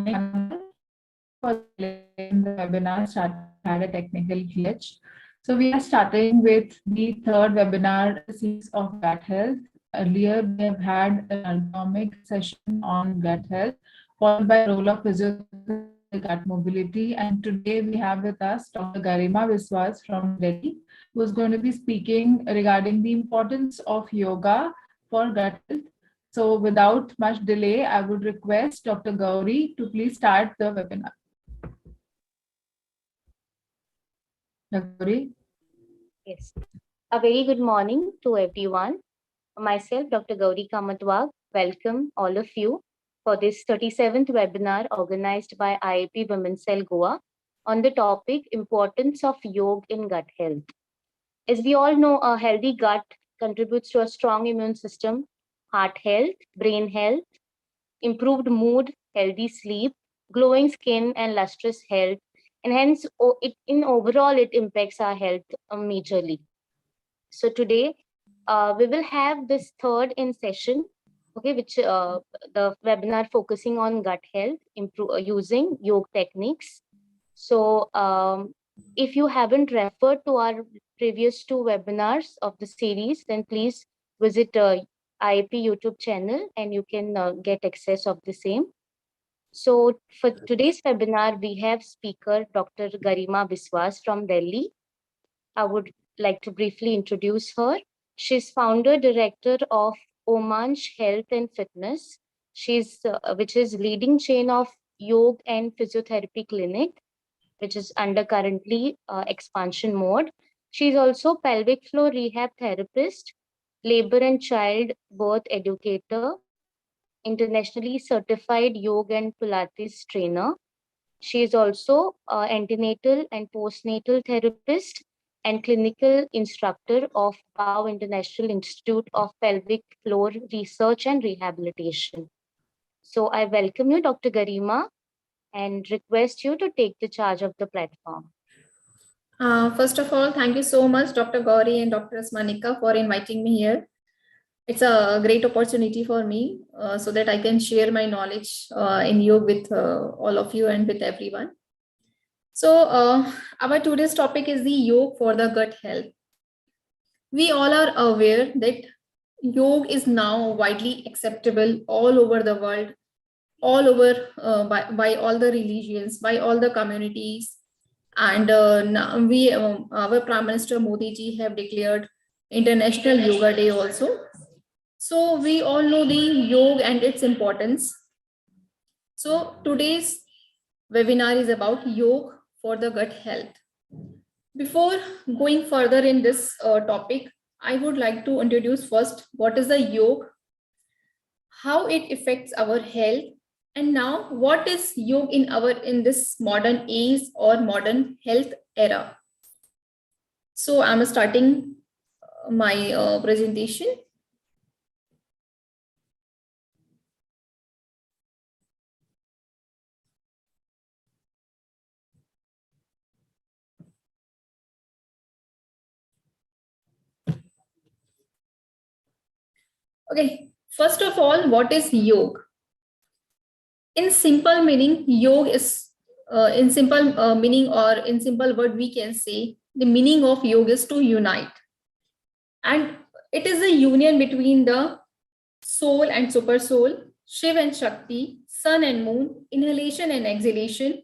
morning for the webinar had a technical glitch. So we are starting with the third webinar series of gut health. Earlier, we have had an anatomic session on gut health, followed by role of physiotherapy, gut mobility. And today we have with us Dr. Garema Biswas from Delhi, who is going to be speaking regarding the importance of yoga for gut health. So without much delay, I would request Dr. Gauri to please start the webinar. Dr. Gauri? Yes. A very good morning to everyone. Myself, Dr. Gauri Kamatwag, welcome all of you for this 37th webinar organized by IIP Women's Cell Goa on the topic Importance of Yoga in Gut Health. As we all know, a healthy gut contributes to a strong immune system, heart health, brain health, improved mood, healthy sleep, glowing skin, and lustrous health. And hence, overall, it impacts our health majorly. So today, we will have this third in session, okay, which the webinar focusing on gut health, using yoga techniques. So if you haven't referred to our previous two webinars of the series, then please visit IIP YouTube channel and you can get access of the same. So for today's webinar, we have speaker Dr. Garema Biswas from Delhi. I would like to briefly introduce her. She's founder director of Omansh Health and Fitness. She's which is leading chain of yoga and physiotherapy clinic, which is under currently expansion mode. She's also pelvic floor rehab therapist, labor and child birth educator, internationally certified yoga and Pilates trainer. She is also antenatal and postnatal therapist and clinical instructor of BAU International Institute of Pelvic Floor Research and Rehabilitation. So I welcome you, Dr. Garema, and request you to take the charge of the platform. First of all, thank you so much, Dr. Gauri and Dr. Asmanika, for inviting me here. It's a great opportunity for me so that I can share my knowledge in yoga with all of you and with everyone. So our today's topic is the yoga for the gut health. We all are aware that yoga is now widely acceptable all over the world, all over by all the religions, by all the communities. And now our Prime Minister Modi ji have declared International Yoga Day also. So we all know the yoga and its importance. So today's webinar is about yoga for the gut health. Before going further in this topic, I would like to introduce first what is the yoga, how it affects our health, and now what is yoga in this modern age or modern health era. So I'm starting my presentation. Okay, first of all, what is yoga? In simple meaning, yoga is in simple meaning or in simple word, we can say the meaning of yoga is to unite. And it is a union between the soul and super soul, Shiv and Shakti, sun and moon, inhalation and exhalation,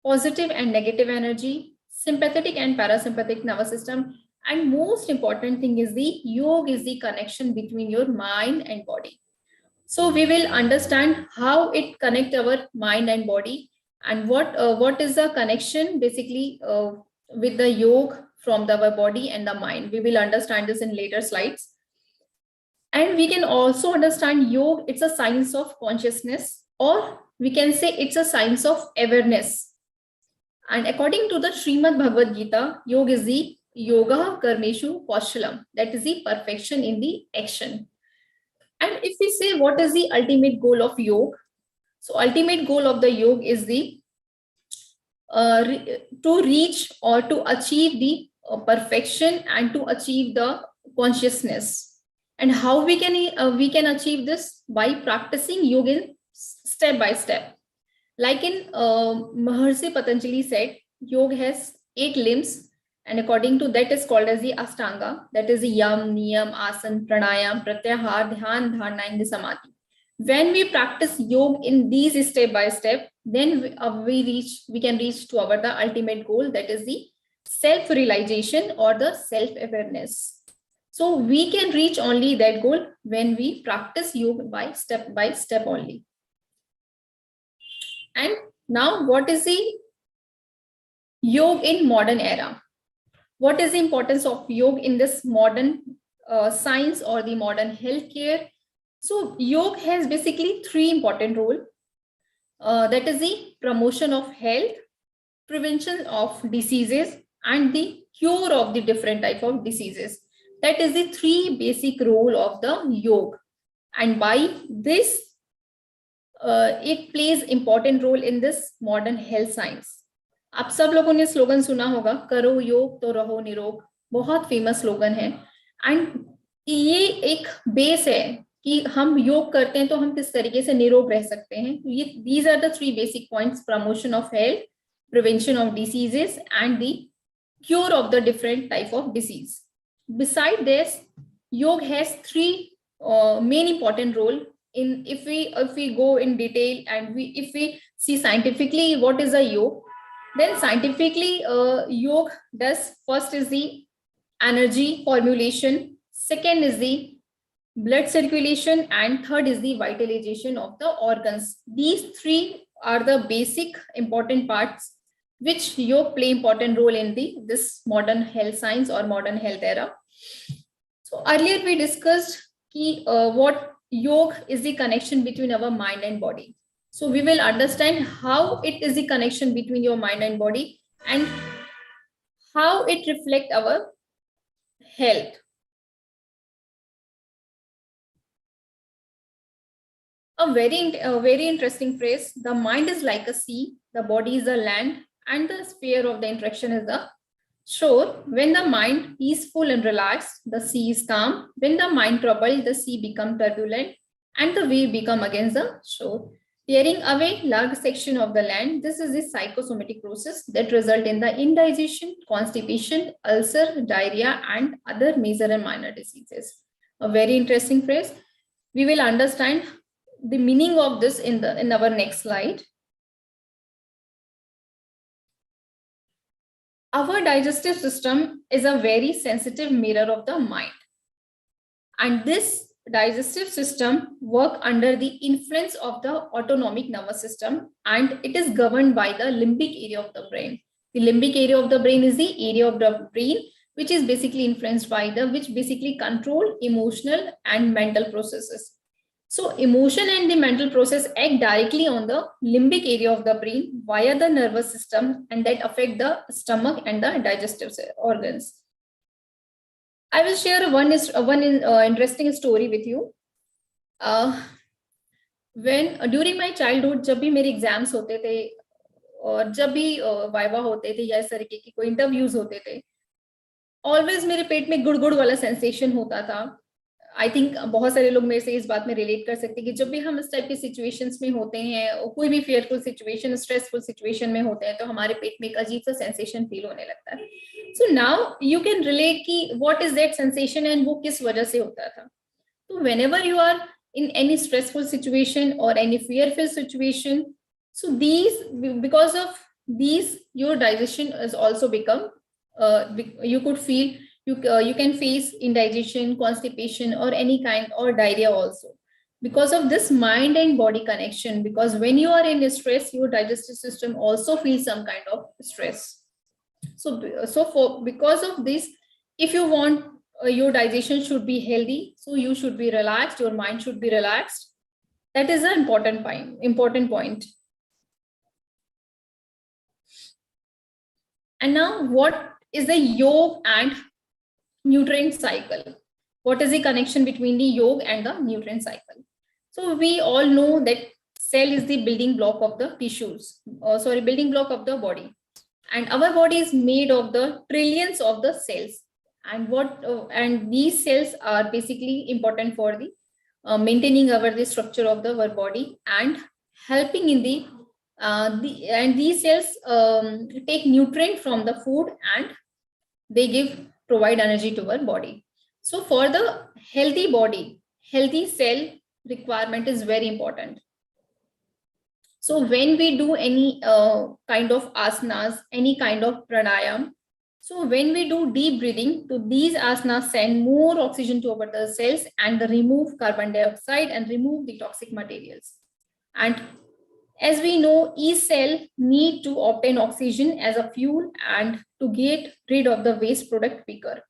positive and negative energy, sympathetic and parasympathetic nervous system. And most important thing is the yoga is the connection between your mind and body. So we will understand how it connects our mind and body and what is the connection basically with the yoga from our body and the mind. We will understand this in later slides. And we can also understand yoga, it's a science of consciousness, or we can say it's a science of awareness. And according to the Srimad Bhagavad Gita, yoga is the yoga karmeshu kaushalam, that is the perfection in the action. And if we say what is the ultimate goal of yoga, so ultimate goal of the yoga is the to reach or to achieve the perfection and to achieve the consciousness. And how we can achieve this? By practicing yoga step by step. Like in Maharshi Patanjali said, yoga has 8 limbs, and according to that is called as the Ashtanga. That is the Yam, Niyam, Asan, Pranayam, Pratyahar, Dhyan, Dharana, and the Samadhi. When we practice yoga in these step by step, then we can reach to our the ultimate goal, that is the self-realization or the self-awareness. So we can reach only that goal when we practice yoga by step only. And now, what is the yoga in modern era? What is the importance of yoga in this modern science or the modern healthcare? So yoga has basically 3 important roles. That is the promotion of health, prevention of diseases, and the cure of the different type of diseases. That is the 3 basic role of the yoga. And by this, it plays important role in this modern health science. आप सब लोगों ने slogan सुना होगा, करो योग तो रहो निरोग, बहुत फेमस स्लोगन है. एंड ये एक बेस है कि हम योग करते हैं तो हम किस तरीके से निरोग रह सकते हैं. ये these are the 3 basic points: promotion of health, prevention of diseases, and the cure of the different type of disease. Beside this, yoga has 3 main important role. In if we go in detail and if we see scientifically what is a yoga, then scientifically yoga does first is the energy formulation, second is the blood circulation, and third is the vitalization of the organs. These 3 are the basic important parts which yoga play important role in this modern health science or modern health era. So earlier we discussed what yoga is the connection between our mind and body. So we will understand how it is the connection between your mind and body and how it reflects our health. A very interesting phrase: the mind is like a sea, the body is a land, and the sphere of the interaction is the shore. When the mind peaceful and relaxed, the sea is calm. When the mind troubled, the sea becomes turbulent, and the wave become against the shore, tearing away large section of the land. This is the psychosomatic process that result in the indigestion, constipation, ulcer, diarrhea, and other major and minor diseases. A very interesting phrase. We will understand the meaning of this in our next slide. Our digestive system is a very sensitive mirror of the mind, and this digestive system work under the influence of the autonomic nervous system, and it is governed by the limbic area of the brain. The limbic area of the brain is the area of the brain which is basically influenced by which basically control emotional and mental processes. So emotion and the mental process act directly on the limbic area of the brain via the nervous system, and that affect the stomach and the digestive organs. I will share one interesting story with you. When during my childhood, जब भी मेरे exams होते थे और जब भी viva होते थे या इस तरीके की कोई इंटरव्यूज होते थे, ऑलवेज मेरे पेट में गुड़गुड़ वाला सेंसेशन होता था. आई थिंक बहुत सारे लोग मेरे से इस बात में रिलेट कर सकते हैं कि जब भी हम इस टाइप की सिचुएशंस में होते हैं, कोई भी फियरफुल सिचुएशन, स्ट्रेसफुल सिचुएशन में होते हैं, तो हमारे पेट में एक अजीब सा सेंसेशन फील होने लगता है. So now you can relate कि what is that sensation and वो किस वजह से होता था. तो whenever you are in any stressful situation or any fearful situation, so because of these your digestion has also become you could feel you can face indigestion, constipation, or any kind, or diarrhea also because of this mind and body connection. Because when you are in stress, your digestive system also feels some kind of stress. So because of this, if you want your digestion should be healthy, so you should be relaxed, your mind should be relaxed. That is an important point. And now, what is the yoga and nutrient cycle? What is the connection between the yoga and the nutrient cycle? So we all know that cell is the building block of the tissues, building block of the body, and our body is made of the trillions of the cells. And these cells are basically important for the maintaining the structure of our body and helping in the And these cells take nutrient from the food and they provide energy to our body. So for the healthy body, healthy cell requirement is very important. So when we do any kind of asanas, any kind of pranayam, so when we do deep breathing, so these asanas send more oxygen to our cells and remove carbon dioxide and remove the toxic materials. And as we know, each cell need to obtain oxygen as a fuel and to get rid of the waste product quicker.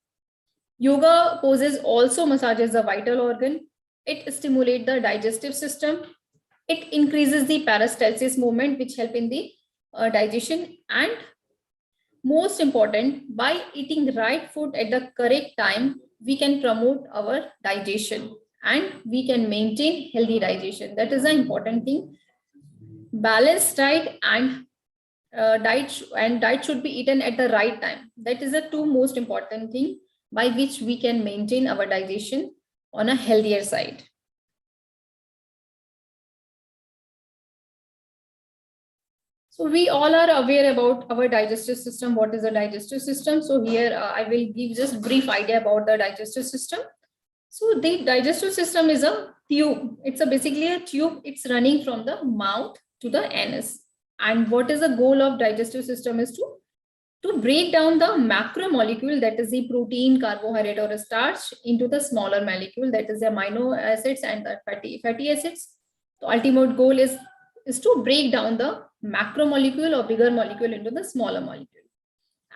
Yoga poses also massages the vital organ. It stimulates the digestive system. It increases the peristalsis movement, which help in the digestion. And most important, by eating right food at the correct time, we can promote our digestion and we can maintain healthy digestion. That is an important thing. Balanced diet and diet should be eaten at the right time. That is the two most important thing by which we can maintain our digestion on a healthier side. So we all are aware about our digestive system. What is the digestive system? So here I will give just brief idea about the digestive system. So the digestive system is a tube. It's basically a tube. It's running from the mouth to the anus. And what is the goal of digestive system is to break down the macromolecule, that is the protein, carbohydrate or starch, into the smaller molecule, that is the amino acids and the fatty acids. The ultimate goal is to break down the macromolecule or bigger molecule into the smaller molecule.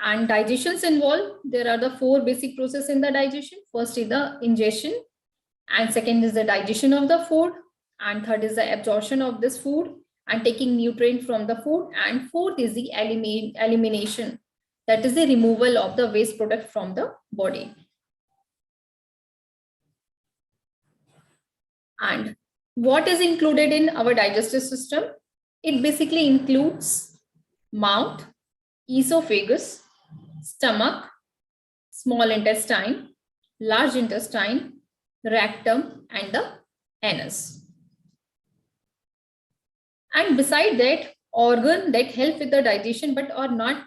And digestions involved, there are the 4 basic processes in the digestion. First is the ingestion, and second is the digestion of the food, and third is the absorption of this food and taking nutrient from the food, and fourth is the elimination, that is the removal of the waste product from the body. And what is included in our digestive system? It basically includes mouth, esophagus, stomach, small intestine, large intestine, rectum, and the anus. And beside that, organ that help with the digestion but are not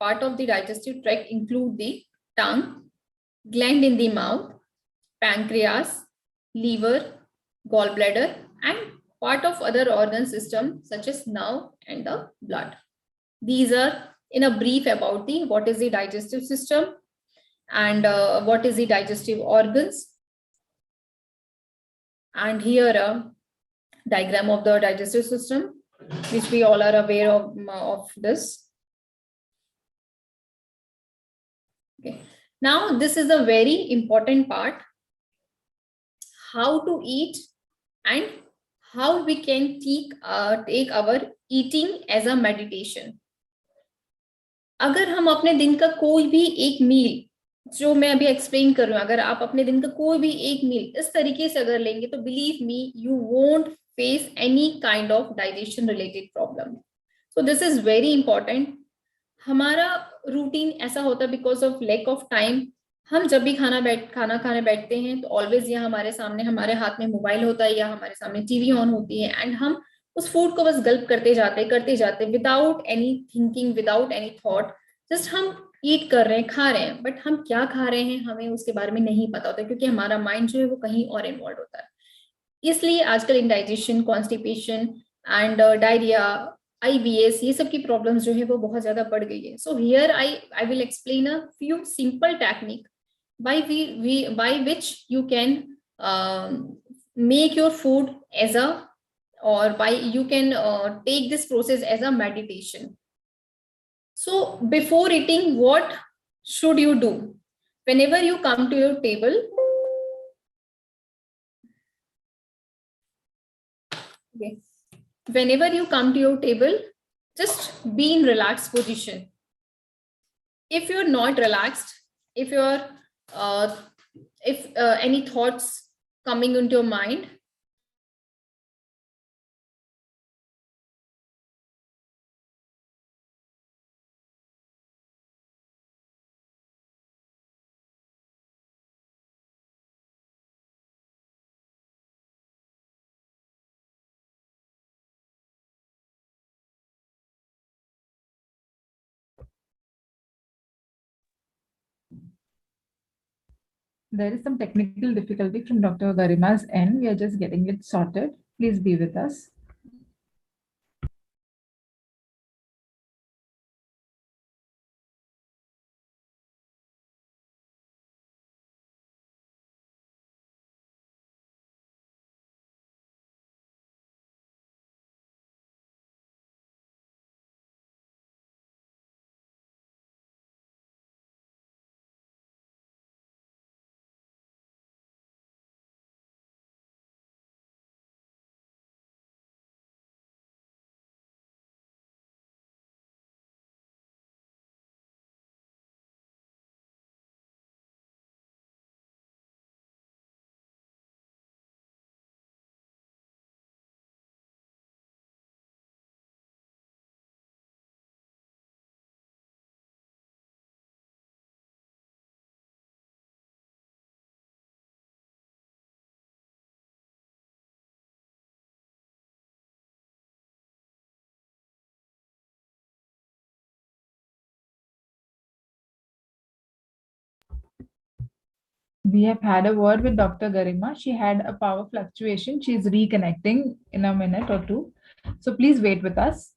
part of the digestive tract include the tongue, gland in the mouth, pancreas, liver, gallbladder, and part of other organ system such as nerve and the blood. These are in a brief about what is the digestive system and what is the digestive organs. And here a diagram of the digestive system, which we all are aware of this. Okay. Now this is a very important part, how to eat and how we can take our eating as a meditation. अगर हम अपने दिन का कोई भी एक मील, जो मैं अभी एक्सप्लेन कर रही हूँ, अगर आप अपने दिन का कोई भी एक मील इस तरीके से अगर लेंगे तो believe me you won't face any kind of digestion related problem. So this is very important. हमारा रूटीन ऐसा होता है because of lack of time. हम जब भी खाना खाने बैठते हैं तो ऑलवेज यहाँ हमारे सामने हमारे हाथ में मोबाइल होता है या हमारे सामने टीवी ऑन होती है एंड हम उस फूड को बस गल्प करते जाते without any thinking, without any thought. Just हम ईट कर रहे हैं, खा रहे हैं, बट हम क्या खा रहे हैं हमें उसके बारे में नहीं पता होता क्योंकि हमारा माइंड जो है वो कहीं और इन्वॉल्व होता है. इसलिए आजकल indigestion, constipation and diarrhoea, IBS, ये सब की प्रॉब्लम्स जो है वो बहुत ज्यादा बढ़ गई है. So here I will explain a few simple technique by which you can make your food as a, or by you can take this process as a meditation. So before eating, what should you do? Whenever you come to your table, okay, whenever you come to your table, just be in relaxed position. If you're not relaxed, if you're if any thoughts coming into your mind, There is some technical difficulty from Dr. Garima's end. We are just getting it sorted. Please be with us. We have had a word with Dr. Garima. She had a power fluctuation. She is reconnecting in a minute or two. So please wait with us.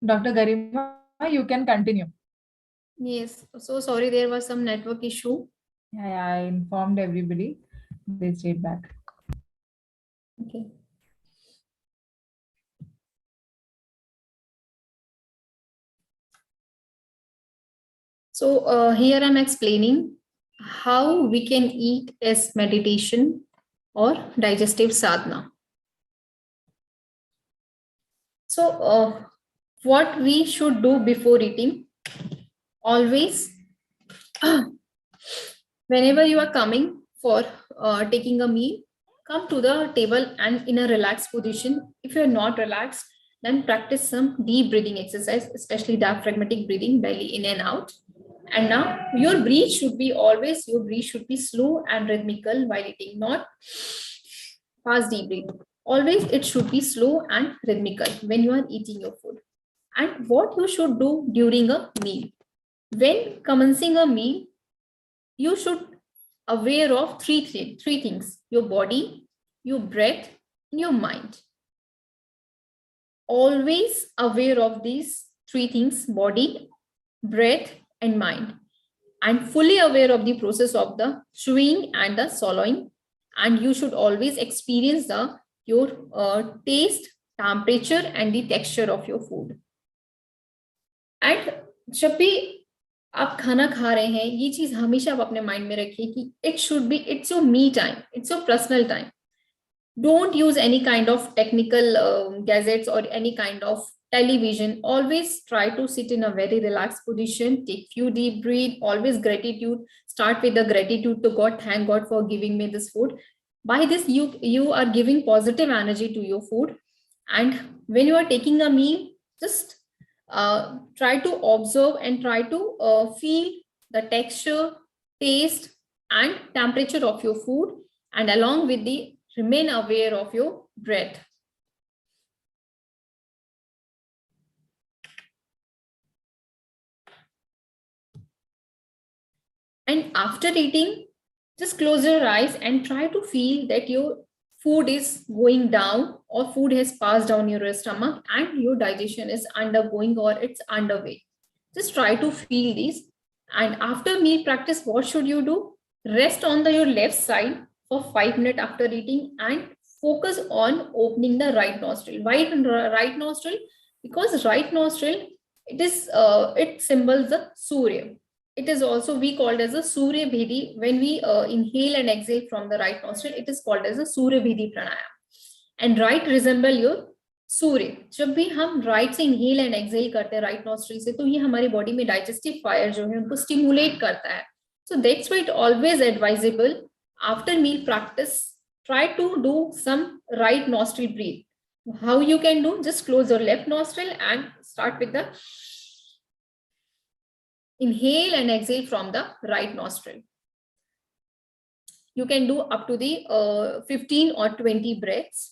Dr. Garima, you can continue. Yes, so sorry, there was some network issue. Yeah, I informed everybody. They stayed back. Okay. So here I'm explaining how we can eat as meditation or digestive sadhana. So what we should do before eating? Always, whenever you are coming for taking a meal, come to the table and in a relaxed position. If you're not relaxed, then practice some deep breathing exercise, especially diaphragmatic breathing, belly in and out. And now your breath should be always, your breath should be slow and rhythmical while eating, not fast deep breath. Always it should be slow and rhythmical when you are eating your food. And what you should do during a meal. When commencing a meal, you should aware of three things: your body, your breath, and your mind. Always aware of these three things: body, breath, and mind, and fully aware of the process of the chewing and the swallowing. And you should always experience the your taste, temperature and the texture of your food. And जब भी आप खाना खा रहे हैं, ये चीज हमेशा आप अपने माइंड में रखिए कि it should be, it's your me time, it's your personal time. Don't use any kind of technical gadgets or any kind of television. Always try to sit in a very relaxed position, take few deep breath, always gratitude. Start with the gratitude to God. Thank God for giving me this food. By this, you are giving positive energy to your food. And when you are taking a meal, just try to observe and try to feel the texture, taste and temperature of your food, and along with the remain aware of your breath. And after eating, just close your eyes and try to feel that your food is going down or food has passed down your stomach and your digestion is undergoing or it's underway. Just try to feel this. And after meal practice, what should you do? Rest on your left side for 5 minutes after eating and focus on opening the right nostril. Why right nostril? Because right nostril, it symbols the Surya. It is also we called as a Surya Bhedi. When we inhale and exhale from the right nostril, it is called as a Surya Bhedi Pranayama. And right resemble your सूर्य. जब भी हम right से inhale and exhale करते हैं right nostril से, तो ये हमारी बॉडी में डाइजेस्टिव फायर जो है उनको स्टिमुलेट करता है. So that's why it always advisable after meal practice, try to do some right nostril breathe. How you can do? Just close your left nostril and start with the inhale and exhale from the right nostril. You can do up to the 15 or 20 breaths.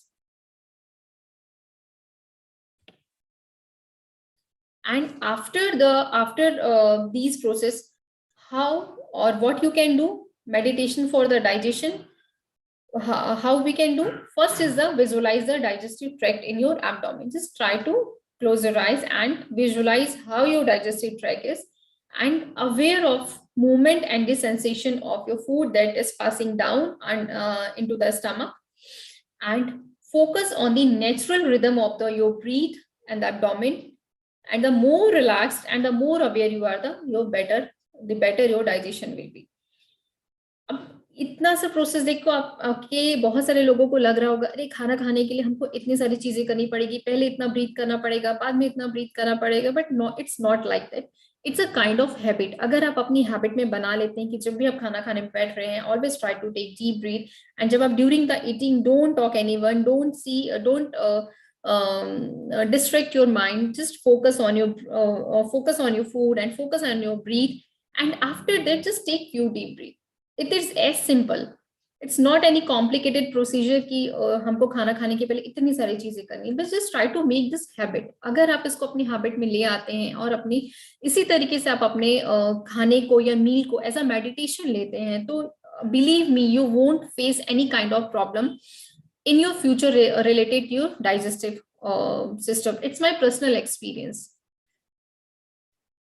And after these process, how or what you can do? Meditation for the digestion. How we can do? First is the visualize the digestive tract in your abdomen. Just try to close your eyes and visualize how your digestive tract is, and aware of movement and the sensation of your food that is passing down and into the stomach, and focus on the natural rhythm of your breath and the abdomen. And the more relaxed and the more aware you are, the better your digestion will be. अब इतना सा process देखो आपके बहुत सारे लोगों को लग रहा होगा, अरे खाना खाने के लिए हमको इतनी सारी चीजें करनी पड़ेगी, पहले इतना ब्रीथ करना पड़ेगा, बाद में इतना ब्रीथ करना पड़ेगा. But no, it's not like that. It's a kind of habit. अगर आप अपनी हैबिट में बना लेते हैं कि जब भी आप खाना खाने में बैठ रहे हैं, always try to take deep breath. And जब आप during the eating, don't talk anyone, don't distract your mind. Just focus on your food and focus on your breath. And after that, just take few deep breath. It is as simple. It's not any complicated procedure कि हमको खाना खाने के पहले इतनी सारी चीजें करनी. But just try to make this habit. अगर आप इसको अपनी हैबिट में ले आते हैं और अपनी इसी तरीके से आप अपने खाने को या मील को एज अ मेडिटेशन लेते हैं, तो believe me, you won't face any kind of problem in your future related to your digestive system. It's my personal experience.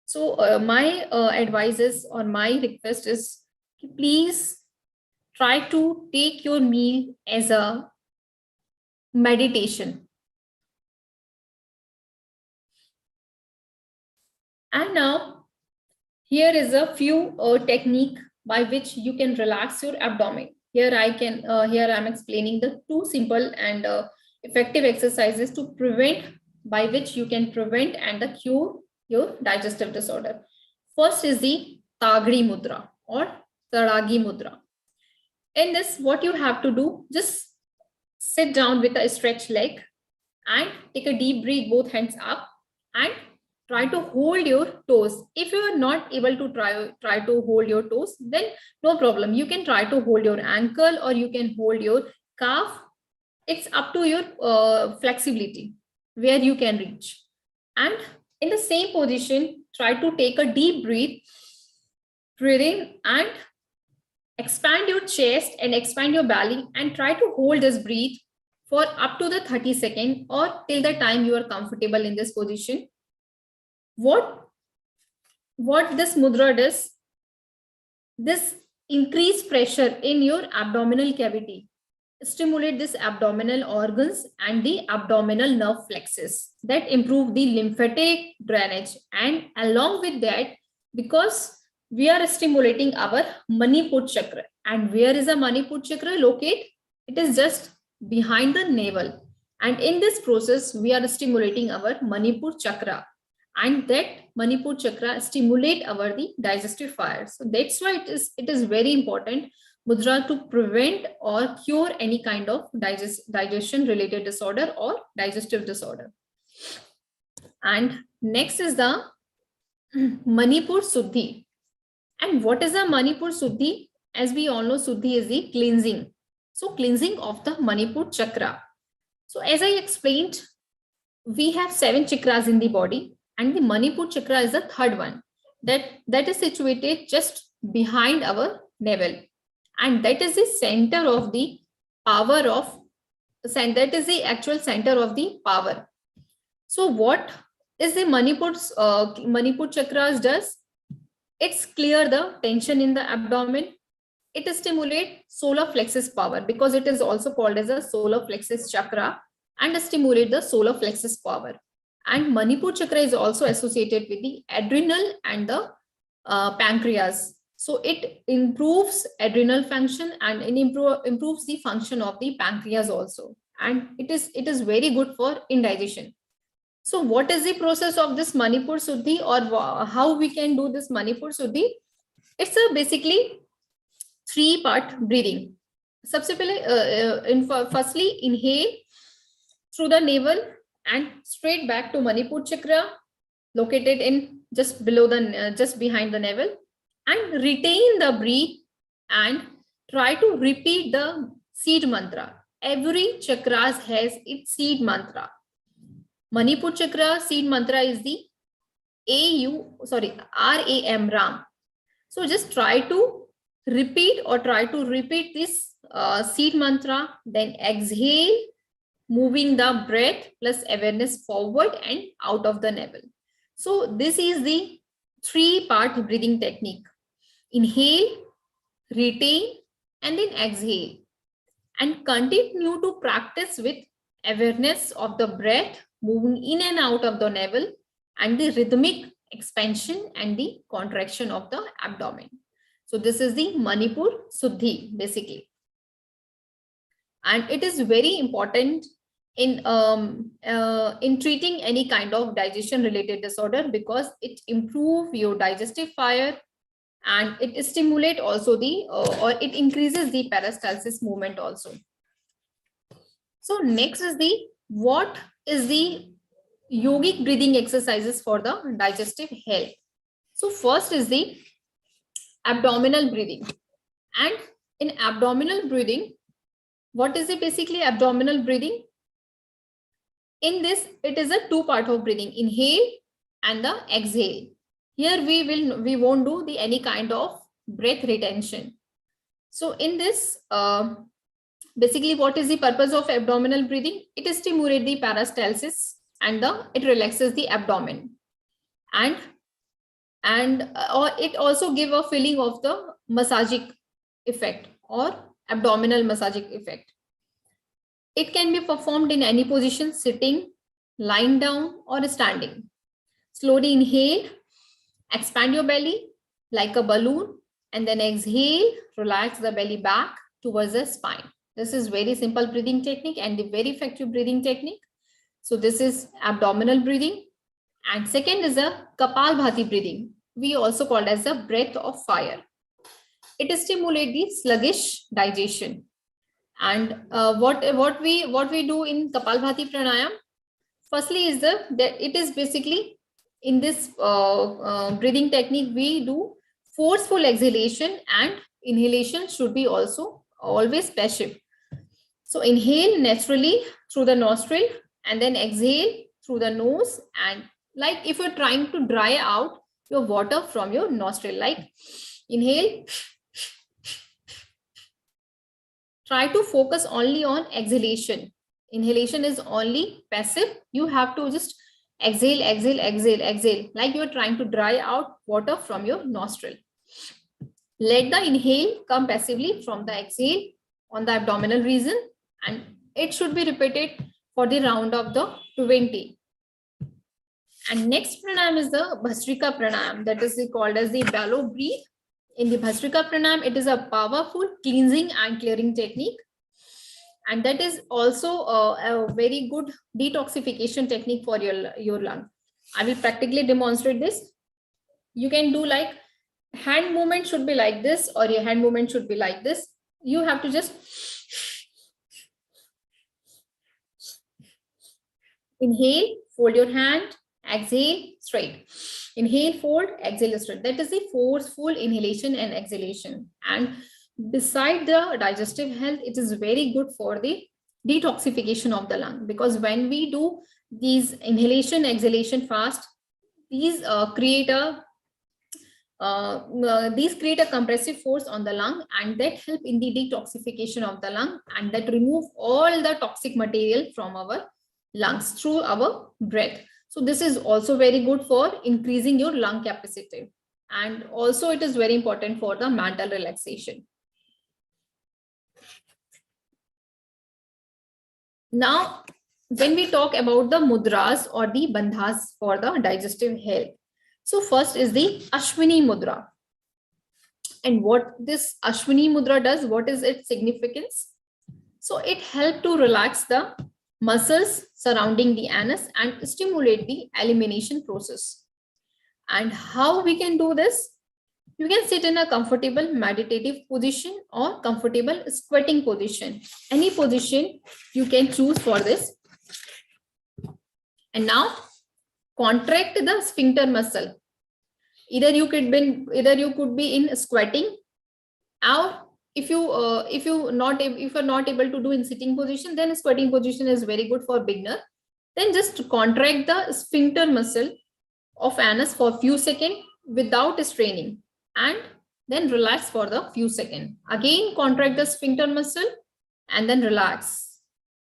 So my advice is, or my request is, please try to take your meal as a meditation. And now here is a few technique by which you can relax your abdomen. Here I'm explaining the two simple and effective exercises to prevent, by which you can prevent and cure your digestive disorder. First is the Saragi Mudra or Saragi Mudra. In this, what you have to do, just sit down with a stretched leg and take a deep breath, both hands up, and try to hold your toes. If you are not able to try to hold your toes, then no problem. You can try to hold your ankle or you can hold your calf. It's up to your flexibility where you can reach. And in the same position, try to take a deep breath, breathing, and expand your chest and expand your belly, and try to hold this breath for up to the 30 seconds or till the time you are comfortable in this position. What this mudra does, this increase pressure in your abdominal cavity. stimulate this abdominal organs and the abdominal nerve flexes that improve the lymphatic drainage. And along with that, because we are stimulating our Manipur Chakra. And where is the Manipur Chakra located? It is just behind the navel. And in this process, we are stimulating our Manipur Chakra. And that Manipur Chakra stimulate our the digestive fire. So that's why it is very important mudra to prevent or cure any kind of digestion related disorder or digestive disorder. And next is the Manipur Sudhi. And what is the Manipur Sudhi? As we all know, Sudhi is the cleansing. So cleansing of the Manipur Chakra. So as I explained, we have 7 chakras in the body, and the Manipur Chakra is the third one that is situated just behind our navel. And that is the center of the power of, that is the actual center of the power. So what is the Manipur Chakras does? It's clear the tension in the abdomen. It stimulates solar plexus power because it is also called as a solar plexus chakra and stimulate the solar plexus power. And Manipur Chakra is also associated with the adrenal and the pancreas. So it improves adrenal function and it improves the function of the pancreas also. And it is very good for indigestion. So what is the process of this Manipur Sudhi, or how we can do this Manipur Sudhi? It's a basically 3-part breathing. Firstly, inhale through the navel and straight back to Manipur Chakra, located in just below the just behind the navel, and retain the breath and try to repeat the seed mantra. Every chakras has its seed mantra. Manipur Chakra seed mantra is the RAM, Ram. So just try to repeat this seed mantra, then exhale, moving the breath plus awareness forward and out of the navel. So this is the 3-part breathing technique. Inhale, retain, and then exhale. And continue to practice with awareness of the breath moving in and out of the navel and the rhythmic expansion and the contraction of the abdomen. So this is the Manipur Sudhi basically. And it is very important in treating any kind of digestion related disorder because it improves your digestive fire and it stimulates also the or it increases the peristalsis movement also. So next is what is the yogic breathing exercises for the digestive health. So first is the abdominal breathing. And in abdominal breathing, what is it basically abdominal breathing? In this, it is a 2-part of breathing, inhale and the exhale. Here we won't do any kind of breath retention. So in this, basically what is the purpose of abdominal breathing? It stimulates the peristalsis and it relaxes the abdomen. And it also give a feeling of the massaging effect or abdominal massaging effect. It can be performed in any position, sitting, lying down, or standing. Slowly inhale, expand your belly like a balloon, and then exhale, relax the belly back towards the spine. This is very simple breathing technique and the very effective breathing technique. So this is abdominal breathing. And second is a Kapalbhati breathing. We also call it as a breath of fire. It stimulates the sluggish digestion. And what we do in Kapalbhati Pranayama, firstly is that it is basically in this breathing technique we do forceful exhalation and inhalation should be also always passive. So inhale naturally through the nostril and then exhale through the nose, and like if you're trying to dry out your water from your nostril, like inhale. Try to focus only on exhalation. Inhalation is only passive. You have to just exhale, exhale, exhale, exhale, like you're trying to dry out water from your nostril. Let the inhale come passively from the exhale on the abdominal region, and it should be repeated for the round of the 20. And next pranayam is the Bhastrika Pranayama, that is called as the bellow breathe. In the Bhastrika Pranayama, it is a powerful cleansing and clearing technique. And that is also a very good detoxification technique for your lung. I will practically demonstrate this. You can do like hand movement should be like this, or your hand movement should be like this. You have to just inhale, fold your hand, exhale, straight. Inhale, fold, exhale, straight. That is the forceful inhalation and exhalation. And beside the digestive health, it is very good for the detoxification of the lung, because when we do these inhalation, exhalation fast, these create a compressive force on the lung, and that help in the detoxification of the lung, and that remove all the toxic material from our lungs through our breath. So this is also very good for increasing your lung capacity, and also it is very important for the mental relaxation. Now, when we talk about the mudras or the bandhas for the digestive health, so first is the Ashwini Mudra. And what this Ashwini Mudra does, what is its significance? So it helps to relax the muscles surrounding the anus and stimulate the elimination process. And how we can do this? You can sit in a comfortable meditative position or comfortable squatting position. Any position you can choose for this. And now contract the sphincter muscle. Either you could be in squatting, or if you're not able to do in sitting position, then squatting position is very good for beginner. Then just contract the sphincter muscle of anus for a few seconds without straining, and then relax for the few seconds. Again contract the sphincter muscle and then relax.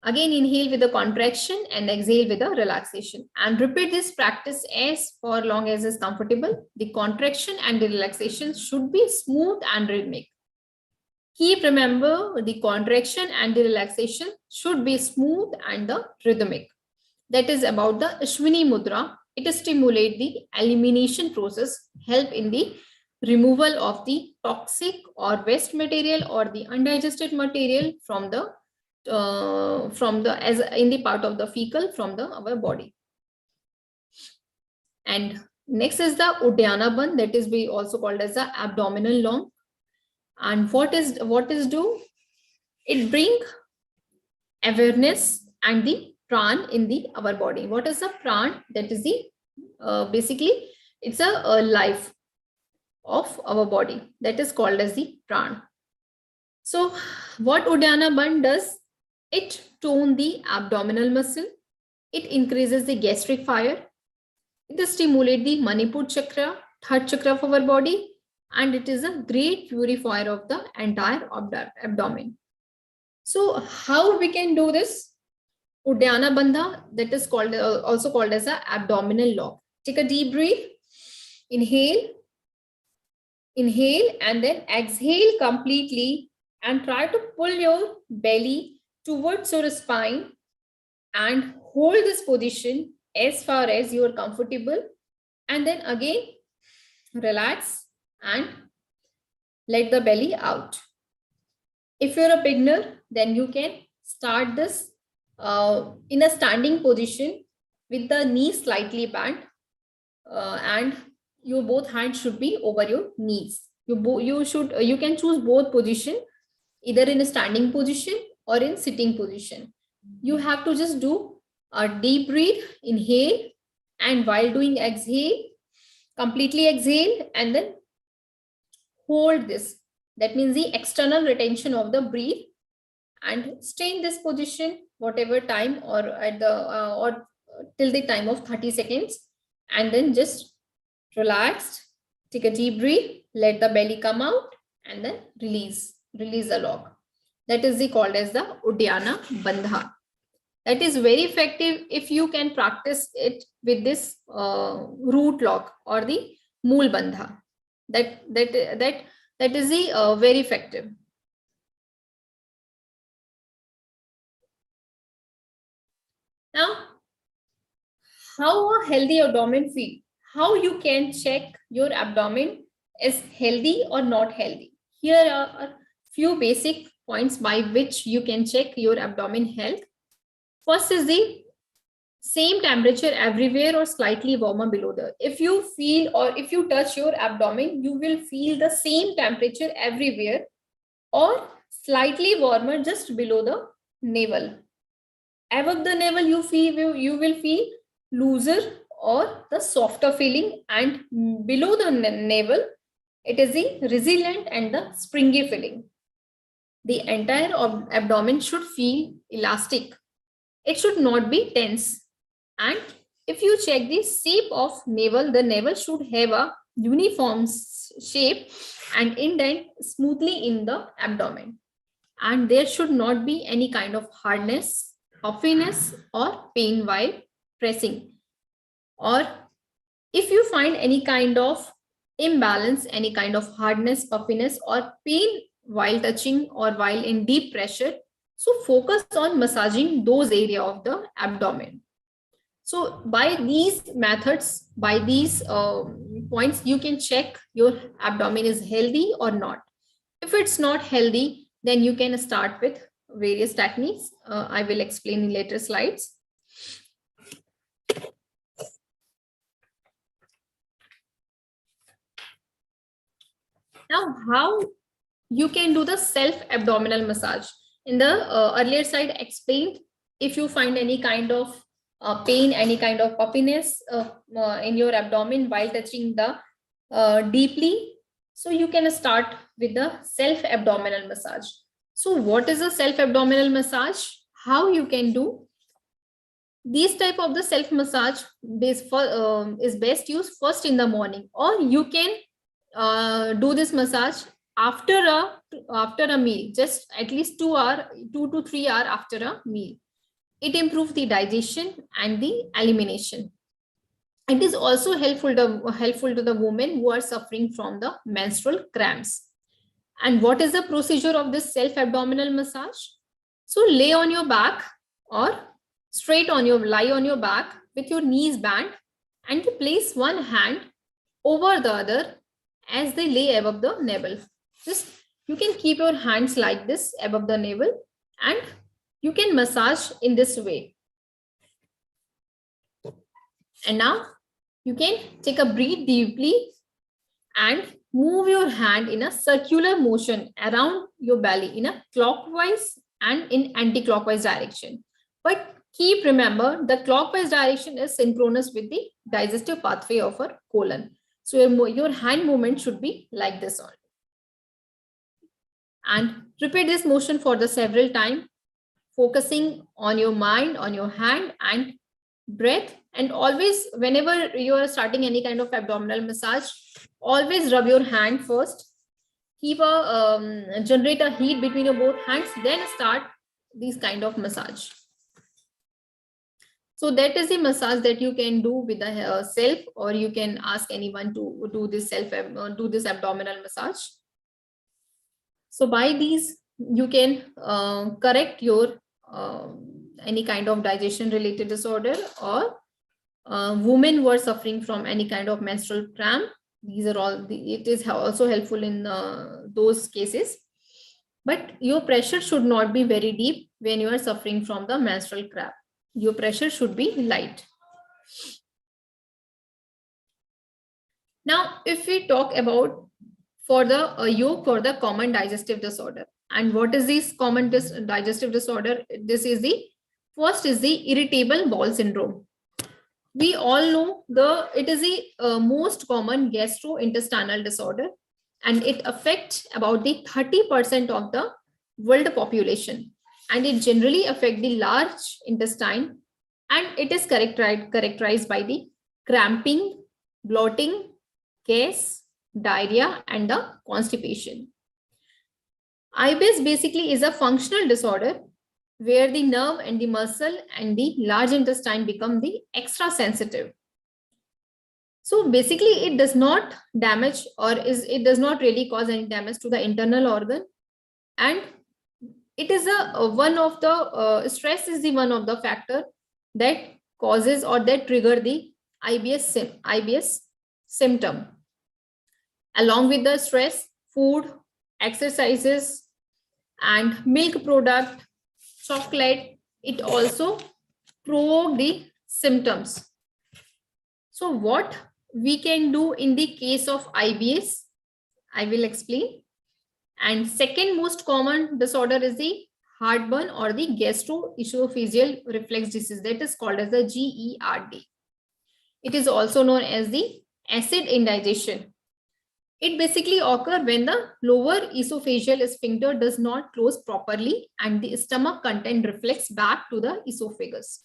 Again inhale with the contraction and exhale with the relaxation, and repeat this practice as for long as is comfortable. The contraction and the relaxation should be smooth and rhythmic. Keep remember, the contraction and the relaxation should be smooth and the rhythmic. That is about the Ashwini Mudra. It stimulates the elimination process, help in the removal of the toxic or waste material or the undigested material from the as in the part of the fecal from our body. And next is the Uddiyana Bandh, that is we also called as the abdominal lock. And what is do? It bring awareness and the pran in our body. What is the pran? That is the basically it's a life of our body, that is called as the pran. So what Uddiyana Bandh does? It tones the abdominal muscle. It increases the gastric fire. It stimulates the Manipur Chakra, third chakra of our body, and it is a great purifier of the entire abdomen. So how we can do this? Uddiyana Bandha, that is called also called as a abdominal lock. Take a deep breath. Inhale, and then exhale completely, and try to pull your belly towards your spine and hold this position as far as you are comfortable, and then again relax and let the belly out. If you're a beginner, then you can start this in a standing position with the knees slightly bent, and your both hands should be over your knees. You can choose both position, either in a standing position or in sitting position. You have to just do a deep breath, inhale, and while doing exhale, completely exhale and then hold this. That means the external retention of the breath, and stay in this position whatever time or at the or till the time of 30 seconds, and then just relaxed, take a deep breath, let the belly come out, and then release the lock. That is called as the Uddiyana Bandha. That is very effective if you can practice it with this root lock or the Mool Bandha. That is very effective. Now, how a healthy abdomen feel? How you can check your abdomen is healthy or not healthy? Here are a few basic points by which you can check your abdomen health. First is the same temperature everywhere or slightly warmer below the. If you feel or if you touch your abdomen, you will feel the same temperature everywhere or slightly warmer just below the navel. Above the navel, you will feel looser or the softer feeling, and below the navel, it is the resilient and the springy feeling. The entire abdomen should feel elastic. It should not be tense. And if you check the shape of navel, the navel should have a uniform shape and indent smoothly in the abdomen. And there should not be any kind of hardness, puffiness, or pain while pressing. Or if you find any kind of imbalance, any kind of hardness, puffiness, or pain while touching or while in deep pressure, so focus on massaging those areas of the abdomen. So by these methods, by these points, you can check your abdomen is healthy or not. If it's not healthy, then you can start with various techniques. I will explain in later slides. Now, how you can do the self-abdominal massage. In the earlier slide explained, if you find any kind of pain, any kind of puffiness in your abdomen while touching the deeply, so you can start with the self-abdominal massage. So what is a self-abdominal massage? How you can do? These type of the self-massage is best used first in the morning, or you can do this massage after a meal, just at least 2 to 3 hours after a meal. It improves the digestion and the elimination. It is also helpful to the women who are suffering from the menstrual cramps. And what is the procedure of this self-abdominal massage? So lay on your back or lie on your back with your knees bent, and you place one hand over the other as they lay above the navel. Just you can keep your hands like this above the navel, and you can massage in this way. And now you can take a breath deeply and move your hand in a circular motion around your belly in a clockwise and in anti-clockwise direction. But keep remember, the clockwise direction is synchronous with the digestive pathway of our colon. So your hand movement should be like this only. And repeat this motion for the several times, focusing on your mind, on your hand and breath. And always, whenever you are starting any kind of abdominal massage, always rub your hand first. Keep generate a heat between your both hands, then start this kind of massage. So that is the massage that you can do with the self, or you can ask anyone to do this abdominal massage. So by these, you can correct your any kind of digestion related disorder, or women who are suffering from any kind of menstrual cramp. These are all, it is also helpful in those cases. But your pressure should not be very deep when you are suffering from the menstrual cramp. Your pressure should be light. Now, if we talk about for the yoga for the common digestive disorder, and what is this common digestive disorder? This is the first is the irritable bowel syndrome. We all know it is the most common gastrointestinal disorder, and it affects about the 30% of the world population, and it generally affects the large intestine, and it is characterized by the cramping, bloating, gas, diarrhea, and the constipation. IBS basically is a functional disorder where the nerve and the muscle and the large intestine become the extra sensitive. So basically it does not damage, or it does not really cause any damage to the internal organ, and it is one of the stress is the one of the factor that causes or that trigger the IBS symptom. Along with the stress, food, exercises, and milk product, chocolate, it also provoke the symptoms. So what we can do in the case of IBS, I will explain. And second most common disorder is the heartburn or the gastroesophageal reflux disease, that is called as the GERD. It is also known as the acid indigestion. It basically occurs when the lower esophageal sphincter does not close properly and the stomach content reflects back to the esophagus.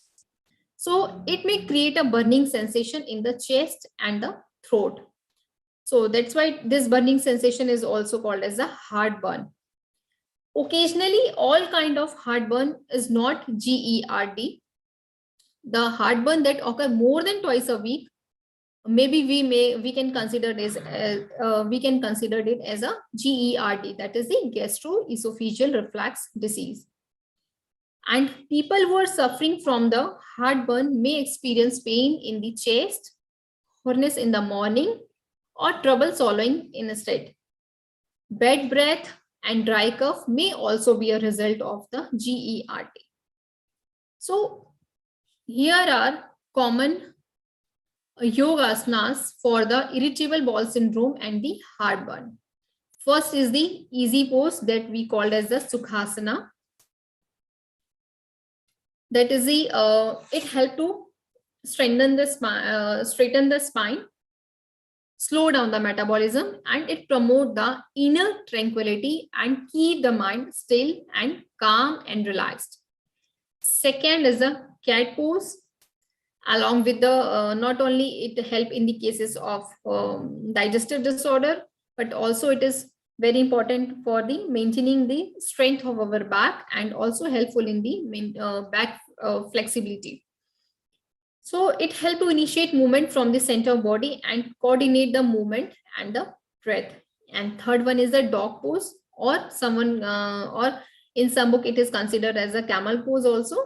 So it may create a burning sensation in the chest and the throat. So that's why this burning sensation is also called as a heartburn. Occasionally, all kind of heartburn is not GERD. The heartburn that occur more than twice a week, maybe we can consider it as a GERD, that is the gastroesophageal reflux disease. And people who are suffering from the heartburn may experience pain in the chest, hoarseness in the morning, or trouble swallowing instead. Bad breath and dry cough may also be a result of the GERD. So here are common yogasanas for the irritable bowel syndrome and the heartburn. First is the easy pose that we called as the Sukhasana. That is the it helps to straighten the spine, slow down the metabolism, and it promotes the inner tranquility and keep the mind still and calm and relaxed. Second is the cat pose. Along with the not only it help in the cases of digestive disorder, but also it is very important for the maintaining the strength of our back and also helpful in the back flexibility. So it helps to initiate movement from the center of body and coordinate the movement and the breath. And third one is the dog pose, or or in some book it is considered as a camel pose also.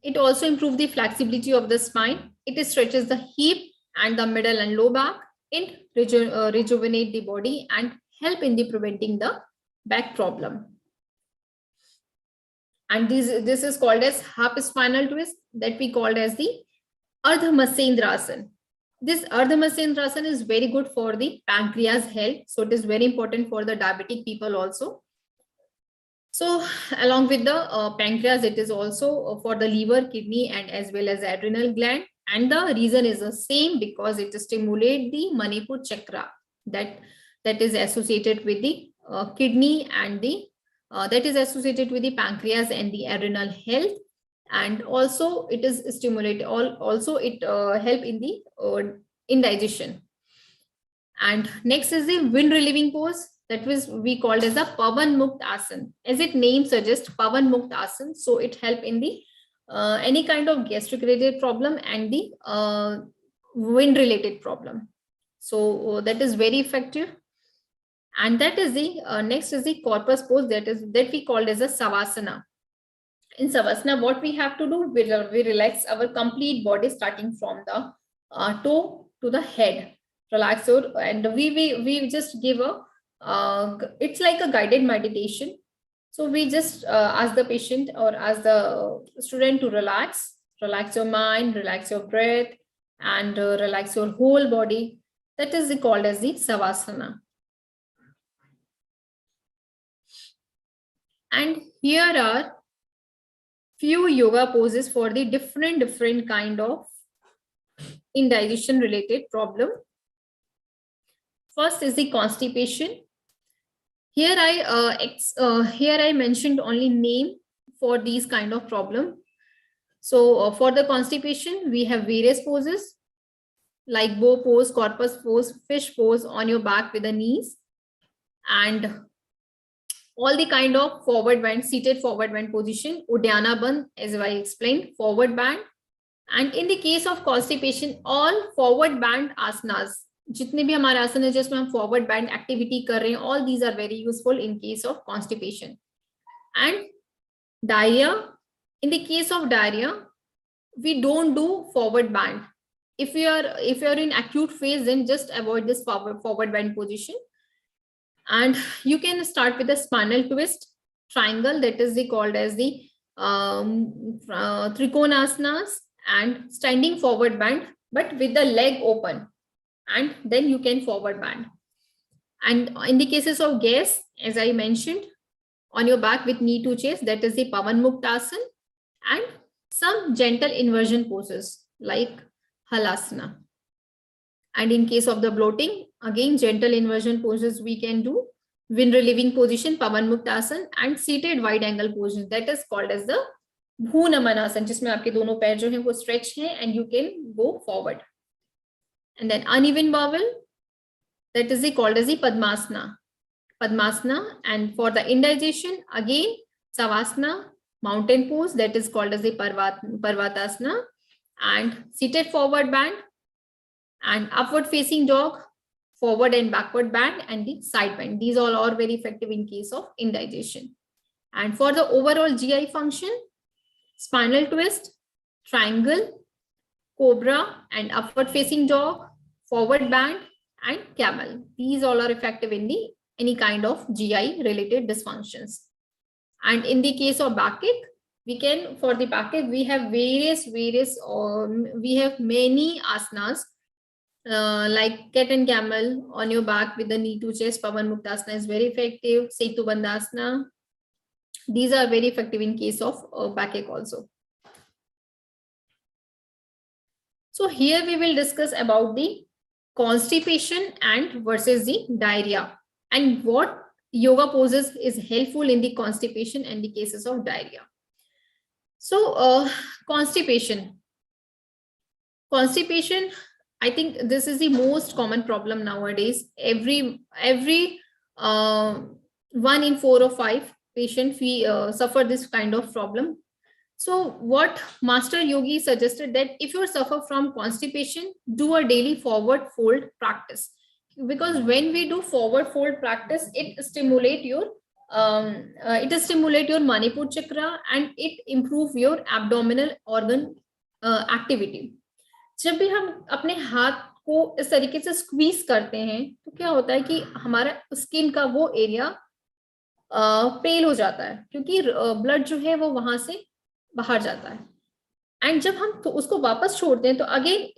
It also improves the flexibility of the spine. It stretches the hip and the middle and low back. It rejuvenate the body and help in the preventing the back problem. And this is called as half spinal twist, that we called as the Ardha Masendrasana. This Ardha Masendrasana is very good for the pancreas health. So it is very important for the diabetic people also. So along with the pancreas, it is also for the liver, kidney, and as well as adrenal gland. And the reason is the same, because it stimulates the Manipur Chakra that is associated with the kidney and the that is associated with the pancreas and the adrenal health. And also it is stimulate also it help in the indigestion. And next is the wind relieving pose, that was we called as a Pavan Mukt Asana. As its name suggests, Pavan Mukt Asana, so it help in the any kind of gastric related problem and the wind related problem. So that is very effective. And that is the next is the corpus pose, that we called as a Savasana. In Savasana, what we have to do, we relax our complete body starting from the toe to the head. Relax your, and we just give a it's like a guided meditation. So we just ask the patient or ask the student to relax your mind, relax your breath, and relax your whole body. That is called as the Savasana. And here are few yoga poses for the different kind of indigestion related problem. First is the constipation. Here I mentioned only name for these kind of problem. So for the constipation, we have various poses like bow pose, corpus pose, fish pose on your back with the knees, and all the kind of forward bend, seated forward bend position, Uddiyana Bandh, as I explained, forward bend. And in the case of constipation, all forward bend asanas, जितने भी हमारे आसन है जिसमें हम forward bend activity कर रहे हैं, all these are very useful in case of constipation. And diarrhea, in the case of diarrhea, we don't do forward bend. If you are in acute phase, then just avoid this forward bend position. And you can start with a spinal twist triangle, that is called as the Trikonasanas, and standing forward bend, but with the leg open, and then you can forward bend. And in the cases of gas, as I mentioned, on your back with knee to chest, that is the Pavan Muktasana, and some gentle inversion poses like Halasana. And in case of the bloating, again, gentle inversion poses we can do, wind relieving position, Pavan Muktasana, and seated wide angle position, that is called as the Bhunamanasana, जिसमें आपके दोनों पैर जो हैं वो stretch हैं and you can go forward. And then uneven bowel, that is called as the Padmasana. And for the indigestion, again, Savasana, mountain pose, that is called as the Parvatasana, and seated forward bend, and upward facing dog, forward and backward bend, and the side bend. These all are very effective in case of indigestion. And for the overall GI function, spinal twist, triangle, cobra, and upward facing dog, forward bend, and camel. These all are effective in the any kind of GI related dysfunctions. And in the case of backache, we can, for the backache, we have we have many asanas, like cat and camel on your back with the knee to chest. Pavan Muktasana is very effective. Setu Bandasana. These are very effective in case of backache also. So here we will discuss about the constipation and versus the diarrhea, and what yoga poses is helpful in the constipation and the cases of diarrhea. So constipation, I think this is the most common problem nowadays. Every 1 in 4 or 5 patients suffer this kind of problem. So what Master Yogi suggested, that if you suffer from constipation, do a daily forward fold practice, because when we do forward fold practice, it stimulate your Manipur Chakra, and it improve your abdominal organ activity. जब भी हम अपने हाथ को इस तरीके से squeeze करते हैं, तो क्या होता है कि हमारा स्किन का वो एरिया पेल हो जाता है, क्योंकि ब्लड जो है वो वहां से बाहर जाता है. एंड जब हम उसको वापस छोड़ते हैं, तो अगेन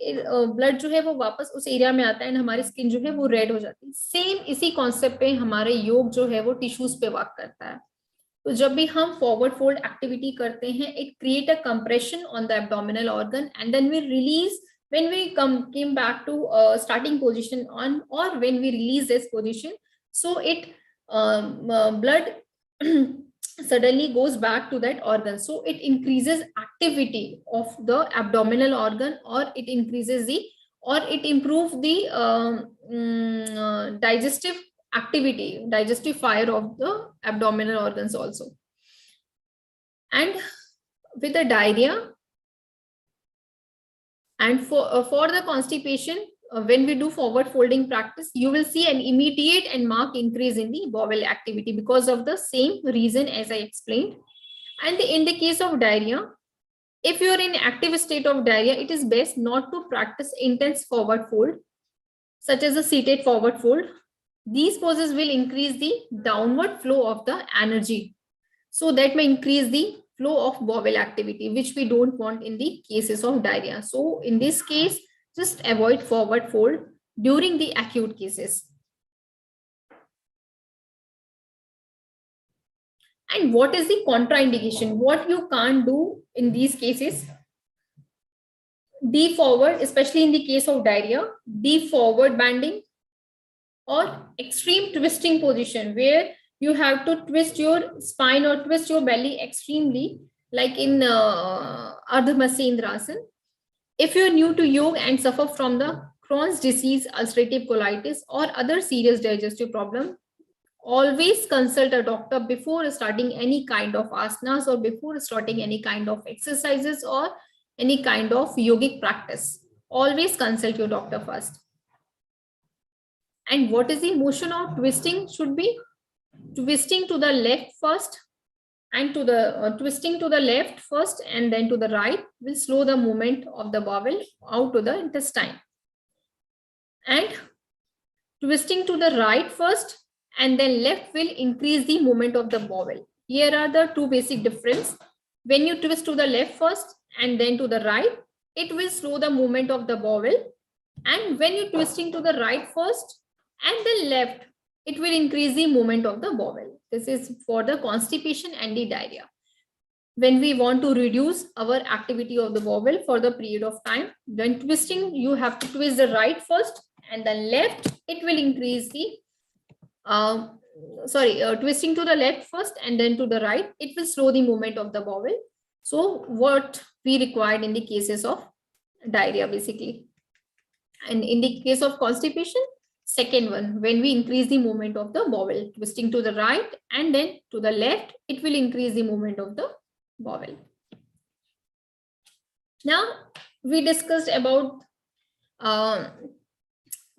ब्लड जो है वो वापस उस एरिया में आता है, एंड हमारी स्किन जो है वो रेड हो जाती है. सेम इसी कॉन्सेप्ट पे हमारे योग जो है वो टिश्यूज पे वर्क करता है. तो जब भी हम फॉरवर्ड फोल्ड एक्टिविटी करते हैं, it create a compression on the abdominal organ, and then we release when we came back to starting position on, or when we release this position, so it blood suddenly goes back to that organ, so it increases activity of the abdominal organ, or it increases it improves the digestive activity, digestive fire of the abdominal organs also. And with the diarrhea and for the constipation, when we do forward folding practice, you will see an immediate and marked increase in the bowel activity because of the same reason as I explained. And in the case of diarrhea, if you are in active state of diarrhea, it is best not to practice intense forward fold, such as a seated forward fold. These poses will increase the downward flow of the energy, so that may increase the flow of bowel activity, which we don't want in the cases of diarrhea. So in this case, just avoid forward fold during the acute cases. And what is the contraindication? What you can't do in these cases? Deep forward, especially in the case of diarrhea, deep forward bending, or extreme twisting position, where you have to twist your spine or twist your belly extremely, like in Ardha Matsendrasana. If you are new to yoga and suffer from the Crohn's disease, ulcerative colitis, or other serious digestive problem, always consult a doctor before starting any kind of asanas, or before starting any kind of exercises, or any kind of yogic practice. Always consult your doctor first. And what is the motion of twisting? Should be twisting to the left first, and to the twisting to the left first and then to the right will slow the movement of the bowel out to the intestine. And twisting to the right first and then left will increase the movement of the bowel. Here are the two basic differences. When you twist to the left first and then to the right, it will slow the movement of the bowel. And when you're twisting to the right first and then left, it will increase the movement of the bowel. This is for the constipation and the diarrhea. When we want to reduce our activity of the bowel for the period of time, when twisting, you have to twist the right first and then left, it will increase the, twisting to the left first and then to the right, it will slow the movement of the bowel. So what we required in the cases of diarrhea basically. And in the case of constipation, second one, when we increase the movement of the bowel, twisting to the right and then to the left, it will increase the movement of the bowel. Now we discussed about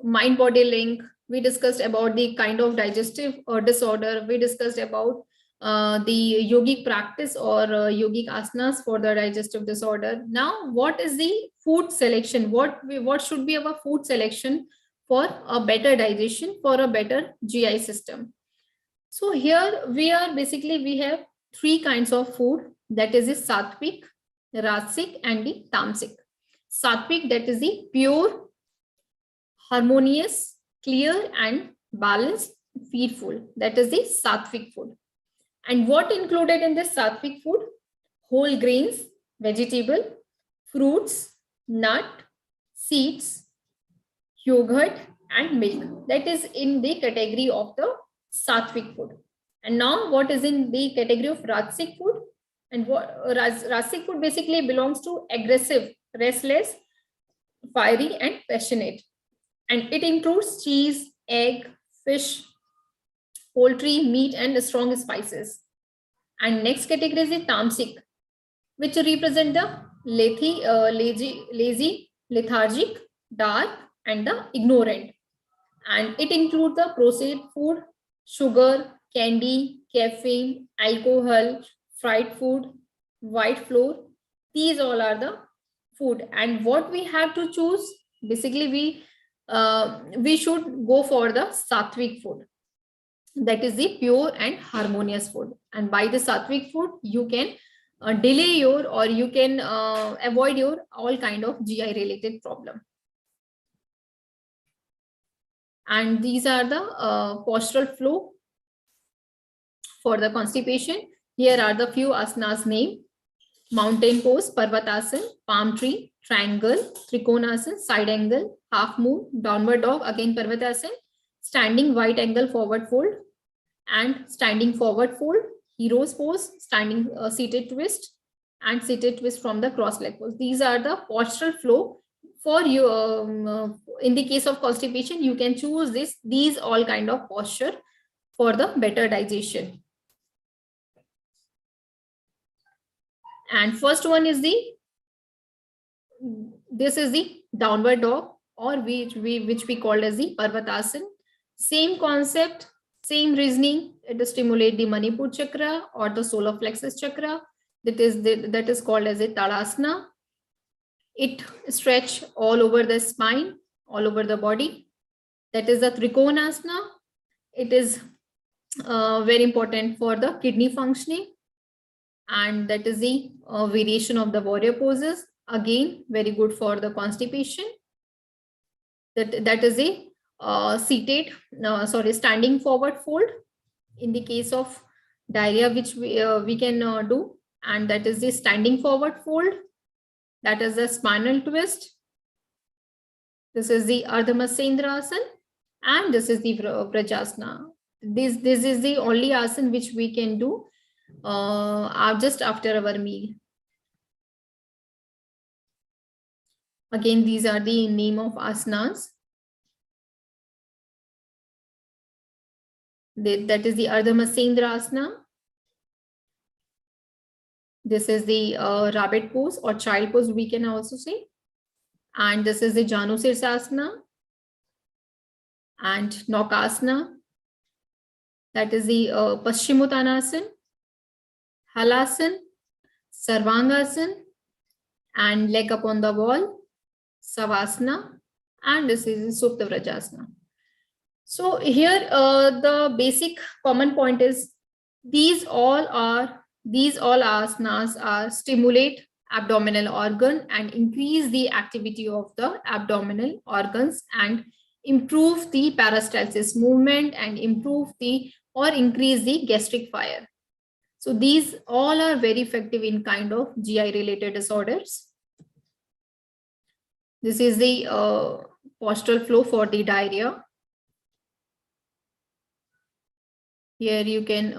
mind-body link. We discussed about the kind of digestive disorder. We discussed about the yogic practice or yogic asanas for the digestive disorder. Now, what is the food selection? What should be our food selection for a better digestion, for a better GI system? So here we have three kinds of food, that is the sattvic, rajasic and the tamasic. Sattvic, that is the pure, harmonious, clear and balanced feed food. That is the sattvic food. And what included in this sattvic food? Whole grains, vegetable, fruits, nut, seeds, yogurt and milk. That is in the category of the sattvic food. And now what is in the category of rajasic food? And what rajasic food basically belongs to aggressive, restless, fiery and passionate. And it includes cheese, egg, fish, poultry, meat and strong spices. And next category is the tamasic, which represent the lazy, lethargic, dark and the ignorant. And it includes the processed food, sugar, candy, caffeine, alcohol, fried food, white flour. These all are the food. And what we have to choose, basically we should go for the sattvic food. That is the pure and harmonious food. And by the sattvic food, you can delay your, or you can avoid your all kind of GI related problem. And these are the postural flow for the constipation. Here are the few asanas named: mountain pose, Parvatasana, palm tree, triangle, Trikonasana, side angle, half moon, downward dog, again Parvatasana, standing wide angle forward fold, and standing forward fold, hero's pose, standing seated twist, and seated twist from the cross leg pose. These are the postural flow for you. In the case of constipation, you can choose these all kind of posture for the better digestion. And first one is this is the downward dog, or which we call as the Parvatasana. Same concept, same reasoning. It stimulates the Manipur Chakra or the solar plexus chakra. That is called as a Tadasana. It stretch all over the spine, all over the body. That is the Trikonasana. It is very important for the kidney functioning. And that is the variation of the warrior poses. Again, very good for the constipation. That is a standing forward fold in the case of diarrhea, which we can do. And that is the standing forward fold. That is the spinal twist. This is the Ardha Matsyendrasana, and this is the Vajrasana. This is the only asana which we can do just after our meal. Again, these are the name of asanas. That is the Ardha Matsyendrasana. This is the rabbit pose or child pose, we can also say. And this is the Janu Sirsasana and Naukasana. That is the Paschimottanasana, Halasana, Sarvangasana, and leg upon the wall, Savasana, and this is Supta Vrajasana. So here the basic common point is these all asanas are stimulate abdominal organ and increase the activity of the abdominal organs and improve the peristalsis movement and improve the or increase the gastric fire. So these all are very effective in kind of GI related disorders. This is the postural flow for the diarrhea. Here you can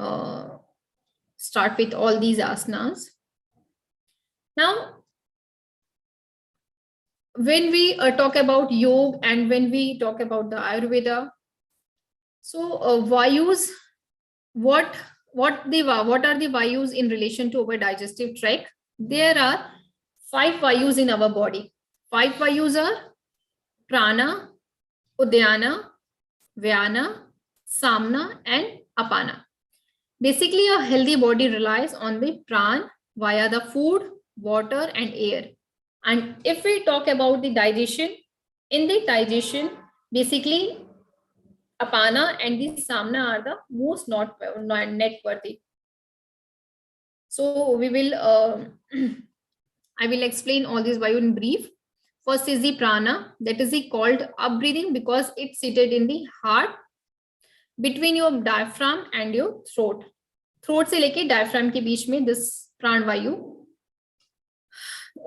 start with all these asanas. Now, when we talk about yoga and when we talk about the Ayurveda, so vayus, what are the vayus in relation to our digestive tract? There are 5 vayus in our body. 5 vayus are prana, udyana, vyana, samna, and apana. Basically, a healthy body relies on the pran via the food, water, and air. And if we talk about the digestion, in the digestion, basically, apana and the samna are the most not networthy. So we will, I will explain all these vayu in brief. First is the prana, that is the called up breathing because it's seated in the heart between your diaphragm and your throat. Throat se leke diaphragm ke beech mein this pran vayu.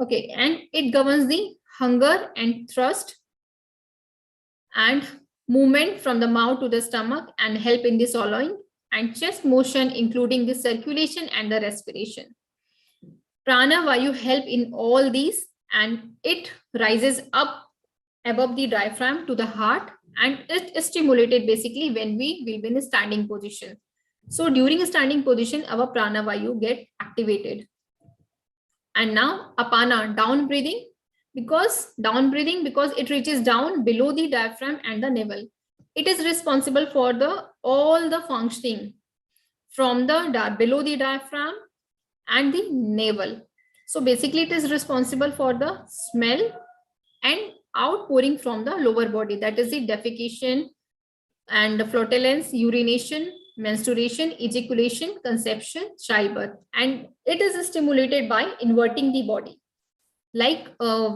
Okay, and it governs the hunger and thrust and movement from the mouth to the stomach and help in the swallowing and chest motion, including the circulation and the respiration. Prana vayu help in all these and it rises up above the diaphragm to the heart and it is stimulated basically when we will be in a standing position. So during a standing position, our prana vayu get activated. And now apana, down breathing, because it reaches down below the diaphragm and the navel. It is responsible for all the functioning from the below the diaphragm and the navel. So basically it is responsible for the smell and outpouring from the lower body, that is the defecation and the flatulence, urination, menstruation, ejaculation, conception, childbirth, and it is stimulated by inverting the body like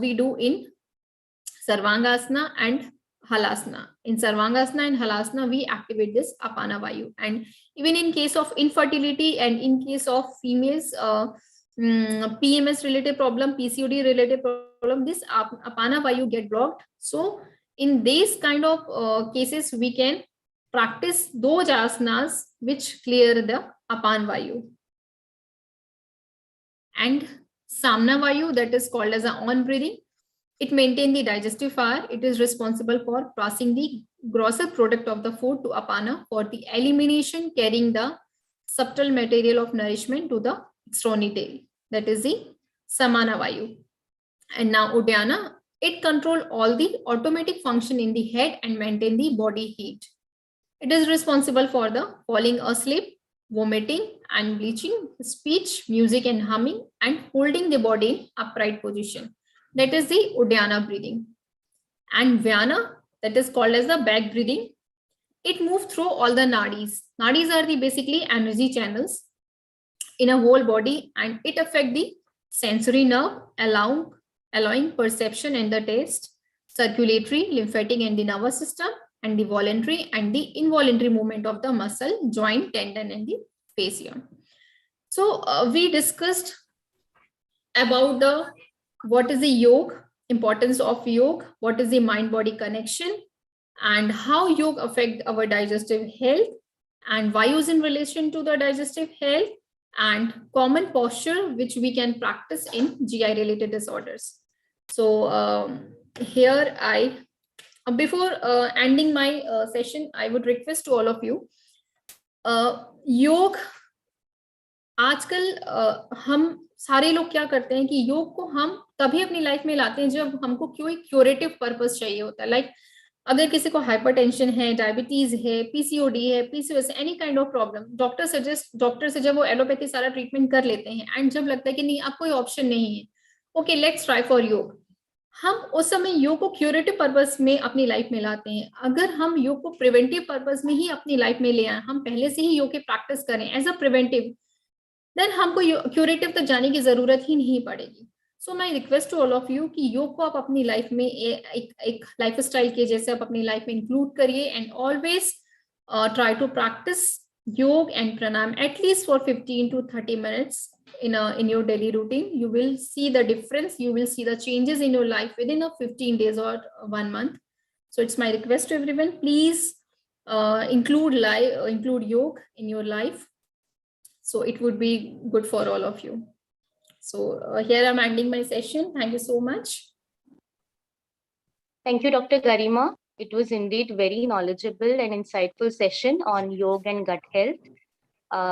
we do in Sarvangasana and Halasana. In Sarvangasana and Halasana, we activate this Apana Vayu. And even in case of infertility and in case of females, PMS related problem, PCOD related problem, this Apana Vayu get blocked. So in these kind of cases, we can practice those asanas which clear the Apana Vayu. And Samna Vayu, that is called as a on breathing. It maintains the digestive fire. It is responsible for passing the grosser product of the food to Apana for the elimination, carrying the subtle material of nourishment to the extremity. That is the Samana Vayu. And now Udyana, it controls all the automatic function in the head and maintain the body heat. It is responsible for the falling asleep, vomiting and bleaching, speech, music and humming, and holding the body in upright position. That is the Udyana breathing. And Vyana, that is called as the back breathing. It moves through all the nadis. Nadis are the basically energy channels in a whole body, and it affects the sensory nerve, allowing perception and the taste, circulatory, lymphatic and the nervous system, and the voluntary and the involuntary movement of the muscle, joint, tendon, and the fascia. So we discussed about what is the yoga, importance of yoga, what is the mind-body connection, and how yoga affect our digestive health, and vayus in relation to the digestive health, and common posture which we can practice in GI-related disorders. So here before ending my session, I would request to all of you, योग आजकल हम सारे लोग क्या करते हैं कि योग को हम तभी अपनी लाइफ में लाते हैं जब हमको कोई क्यूरेटिव पर्पस चाहिए होता है, लाइक अगर किसी को हाइपरटेंशन है, डायबिटीज है, पीसीओडी है, PCOS, any kind of problem, doctor से जब वो एलोपैथी सारा ट्रीटमेंट कर लेते हैं एंड जब लगता है कि नहीं अब कोई ऑप्शन नहीं है, ओके लेट्स ट्राई फॉर योग, हम उस समय योग को क्यूरेटिव पर्पस में अपनी लाइफ में लाते हैं। अगर हम योग को प्रिवेंटिव पर्पस में ही अपनी लाइफ में ले आए, हम पहले से ही योग की प्रैक्टिस करें एज अ प्रिवेंटिव, देन हमको क्यूरेटिव तक जाने की जरूरत ही नहीं पड़ेगी। So my request to all of you कि योग को आप अपनी लाइफ में एक लाइफ स्टाइल के जैसे आप अपनी लाइफ में इंक्लूड करिए and always try to practice yoga and pranayama at least for 15 to 30 minutes in your daily routine. You will see the difference, you will see the changes in your life within a 15 days or 1 month. So it's my request to everyone, please include yoga in your life, so it would be good for all of you. So here I'm ending my session. Thank you so much. Thank you, Dr. Garima. It was indeed very knowledgeable and insightful session on yoga and gut health.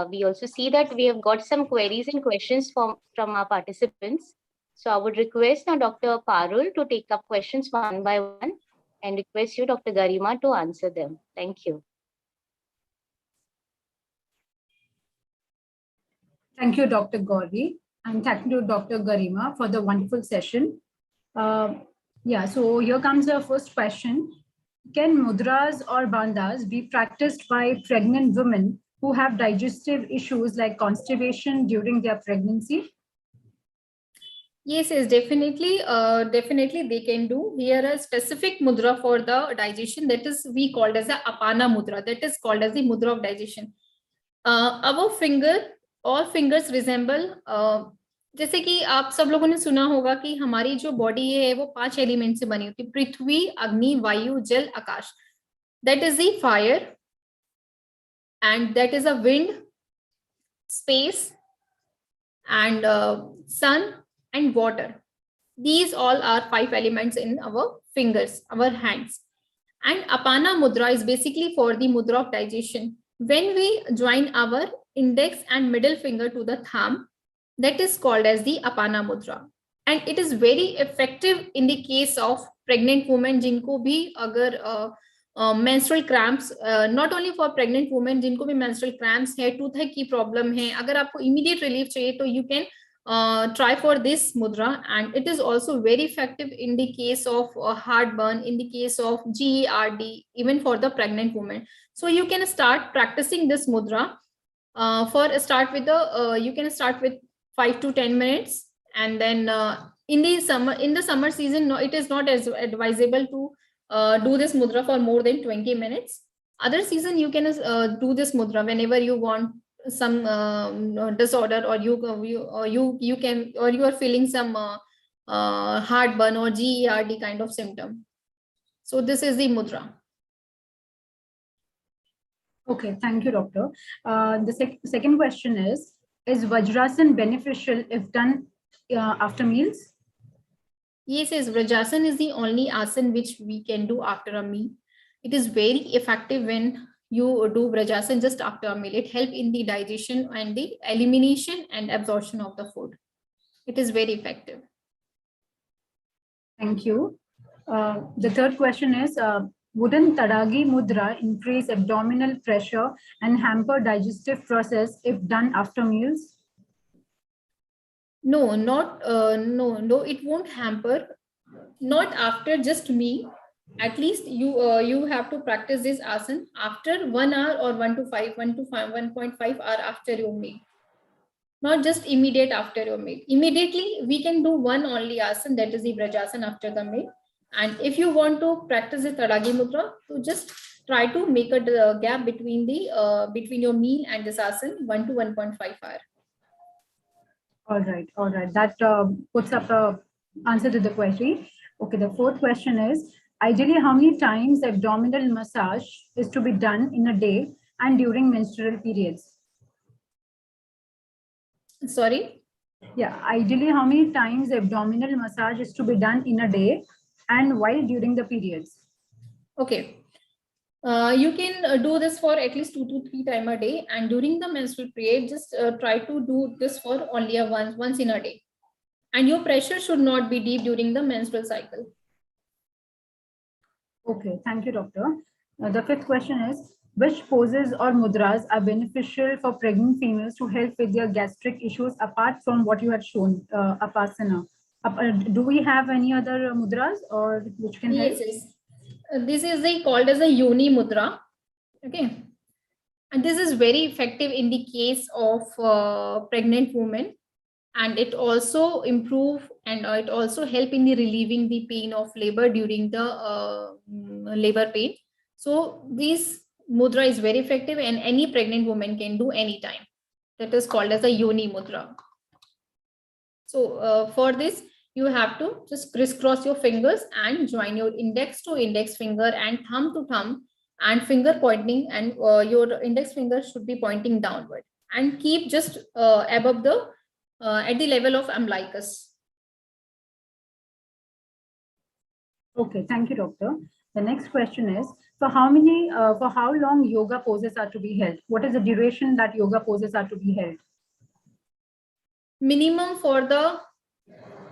We also see that we have got some queries and questions from our participants. So I would request now Dr. Parul to take up questions one by one and request you, Dr. Garima, to answer them. Thank you. Thank you, Dr. Gauri, and thank you, Dr. Garima, for the wonderful session. So here comes the first question. Can mudras or bandas be practiced by pregnant women who have digestive issues like constipation during their pregnancy? Yes, definitely they can do. Here a specific mudra for the digestion, that is we called as the Apana Mudra, that is called as the mudra of digestion. All fingers resemble, जैसे कि आप सब लोगों ने सुना होगा कि हमारी जो बॉडी है वो 5 एलिमेंट से बनी होती है, पृथ्वी, Agni, Vayu, Jal, Akash. That is the fire and that is a wind, space, and sun and water. These all are 5 elements in our fingers, our hands. And Apana Mudra is basically for the mudra of digestion. When we join our index and middle finger to the thumb, that is called as the Apana Mudra. And it is very effective in the case of pregnant women जिनको भी अगर menstrual cramps, not only for pregnant women जिनको भी menstrual cramps है, toothache की problem है, अगर आपको immediate relief चाहिए तो you can try for this mudra. And it is also very effective in the case of heartburn, in the case of GERD, even for the pregnant woman. So you can start practicing this mudra. You can start with 5 to 10 minutes, and then in the summer season, no, it is not as advisable to do this mudra for more than 20 minutes. Other season you can do this mudra whenever you want some disorder, or you are feeling some heartburn or GERD kind of symptom. So this is the mudra. Okay, thank you, doctor. The second question is Vajrasana beneficial if done after meals? Yes, Vajrasana is the only asana which we can do after a meal. It is very effective when you do Vajrasana just after a meal. It helps in the digestion and the elimination and absorption of the food. It is very effective. Thank you. The third question is, wouldn't Saragi Mudra increase abdominal pressure and hamper digestive process if done after meals? No, it won't hamper. Not after just meal. At least you have to practice this asana after 1 hour or 1.5 hour after your meal. Not just immediate after your meal. Immediately we can do one only asana, that is the Vajrasana after the meal. And if you want to practice the Saragi Mudra, to just try to make a gap between between your meal and this asana, 1 to 1.5 hour. All right. That puts up a answer to the query. Okay, the fourth question is, ideally, how many times abdominal massage is to be done in a day and during menstrual periods? Sorry? Yeah, ideally, how many times abdominal massage is to be done in a day and while during the periods? Okay. You can do this for at least 2 to 3 times a day, and during the menstrual period, just try to do this for only once in a day. And your pressure should not be deep during the menstrual cycle. Okay, thank you, doctor. The fifth question is, which poses or mudras are beneficial for pregnant females to help with their gastric issues apart from what you had shown, Apasana? Do we have any other mudras or which can help? Yes. This is called as a Yoni Mudra. Okay. And this is very effective in the case of pregnant women. And it also improve and it also help in the relieving the pain of labor during the labor pain. So this mudra is very effective and any pregnant woman can do anytime. That is called as a Yoni Mudra. So for this, you have to just crisscross your fingers and join your index to index finger and thumb to thumb and finger pointing, and your index finger should be pointing downward and keep just above the at the level of umbilicus. Okay, thank you, doctor. The next question is, for how long yoga poses are to be held? What is the duration that yoga poses are to be held? Minimum for the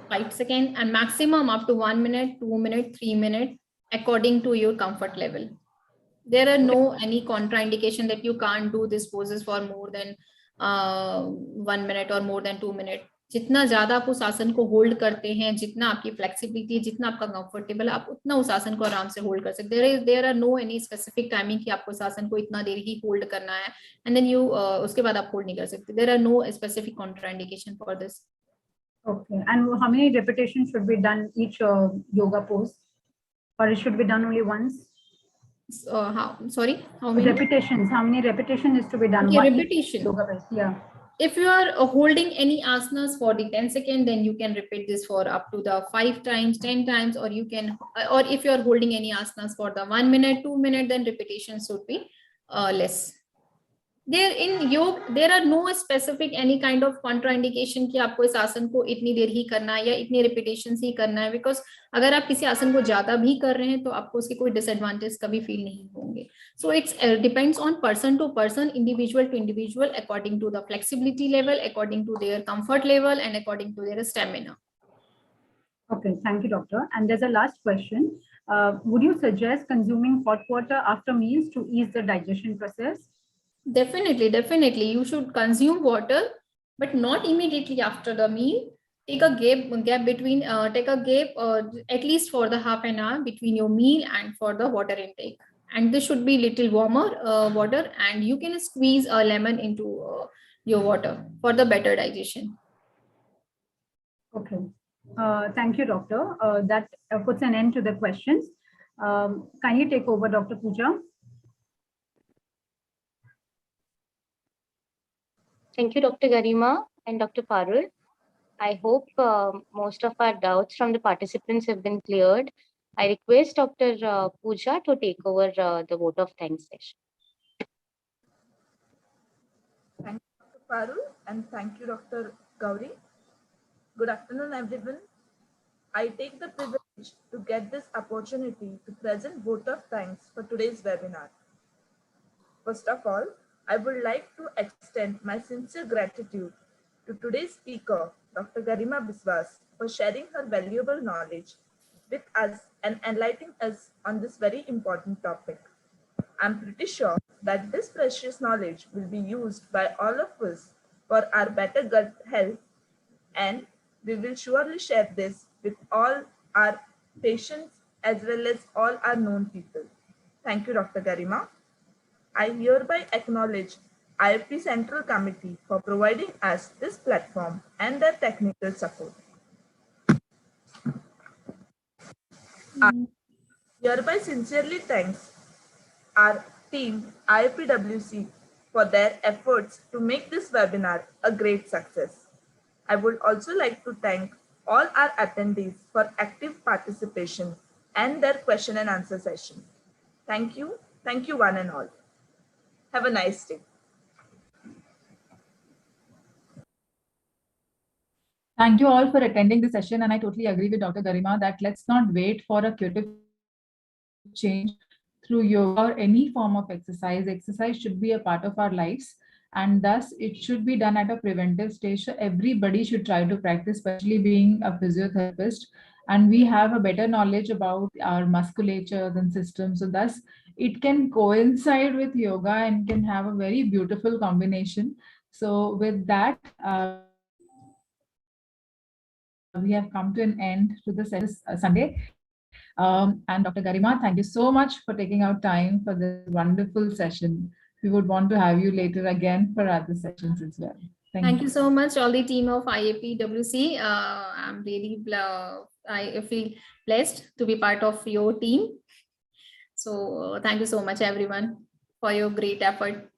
5 seconds and maximum up to 1 minute, 2 minutes, 3 minutes, according to your comfort level. There are no any contraindication that you can't do this poses for more than 1 minute or more than 2 minutes. जितना ज्यादा आप उस आसन को hold करते हैं, जितना आपकी फ्लेक्सिबिलिटी है, जितना आपका कंफर्टेबल है, आप उतना उस आसन को आराम से होल्ड कर सकते हैं. There are no any specific timing कि आपको उस आसन को इतना देर ही होल्ड करना है एंड देन यू उसके बाद आप होल्ड नहीं कर सकते. There are no specific contraindication for this. Okay, and how many repetitions should be done each yoga pose, or it should be done only once? How many repetitions? How many repetitions is to be done? Okay, repetition. Yoga pose, yeah. If you are holding any asanas for the 10 seconds, then you can repeat this for up to the 5 times, 10 times, or you can, or if you are holding any asanas for the 1 minute, 2 minutes, then repetitions should be less. There in yoga, there are no specific any kind of contraindication कि आपको इस आसन को इतनी देर ही करना है या इतनी repetitions ही करना है, because अगर आप किसी आसन को ज्यादा भी कर रहे हैं तो आपको उसके कोई disadvantage कभी feel नहीं होंगे. So it depends on person to person, individual to individual, according to the flexibility level, according to their comfort level, and according to their stamina. Okay, thank you, doctor. And there's a last question. Would you suggest consuming hot water after meals to ease the digestion process? Definitely. You should consume water, but not immediately after the meal. Take a gap between, at least for the half an hour between your meal and for the water intake. And this should be little warmer water, and you can squeeze a lemon into your water for the better digestion. Okay. Thank you, doctor. That puts an end to the questions. Can you take over, Dr. Pooja? Thank you, Dr. Garima and Dr. Parul. I hope most of our doubts from the participants have been cleared. I request Dr. Pooja to take over the vote of thanks session. Thank you, Dr. Parul, and thank you, Dr. Gauri. Good afternoon, everyone. I take the privilege to get this opportunity to present vote of thanks for today's webinar. First of all, I would like to extend my sincere gratitude to today's speaker, Dr. Garema Biswas, for sharing her valuable knowledge with us and enlightening us on this very important topic. I'm pretty sure that this precious knowledge will be used by all of us for our better gut health, and we will surely share this with all our patients as well as all our known people. Thank you, Dr. Garima. I hereby acknowledge IFP Central Committee for providing us this platform and their technical support. I hereby sincerely thanks our team IFPWC for their efforts to make this webinar a great success. I would also like to thank all our attendees for active participation and their question and answer session. Thank you one and all. Have a nice day. Thank you all for attending the session, and I totally agree with Dr. Garima that let's not wait for a curative change through yoga or any form of exercise. Exercise should be a part of our lives, and thus it should be done at a preventive stage. So everybody should try to practice, especially being a physiotherapist. and we have a better knowledge about our musculatures and systems. So thus it can coincide with yoga and can have a very beautiful combination. So with that, we have come to an end to the session Sunday. And Dr. Garima, thank you so much for taking out time for this wonderful session. We would want to have you later again for other sessions as well. Thank you so much, all the team of IAPWC. I'm really, I feel blessed to be part of your team. So thank you so much, everyone, for your great effort.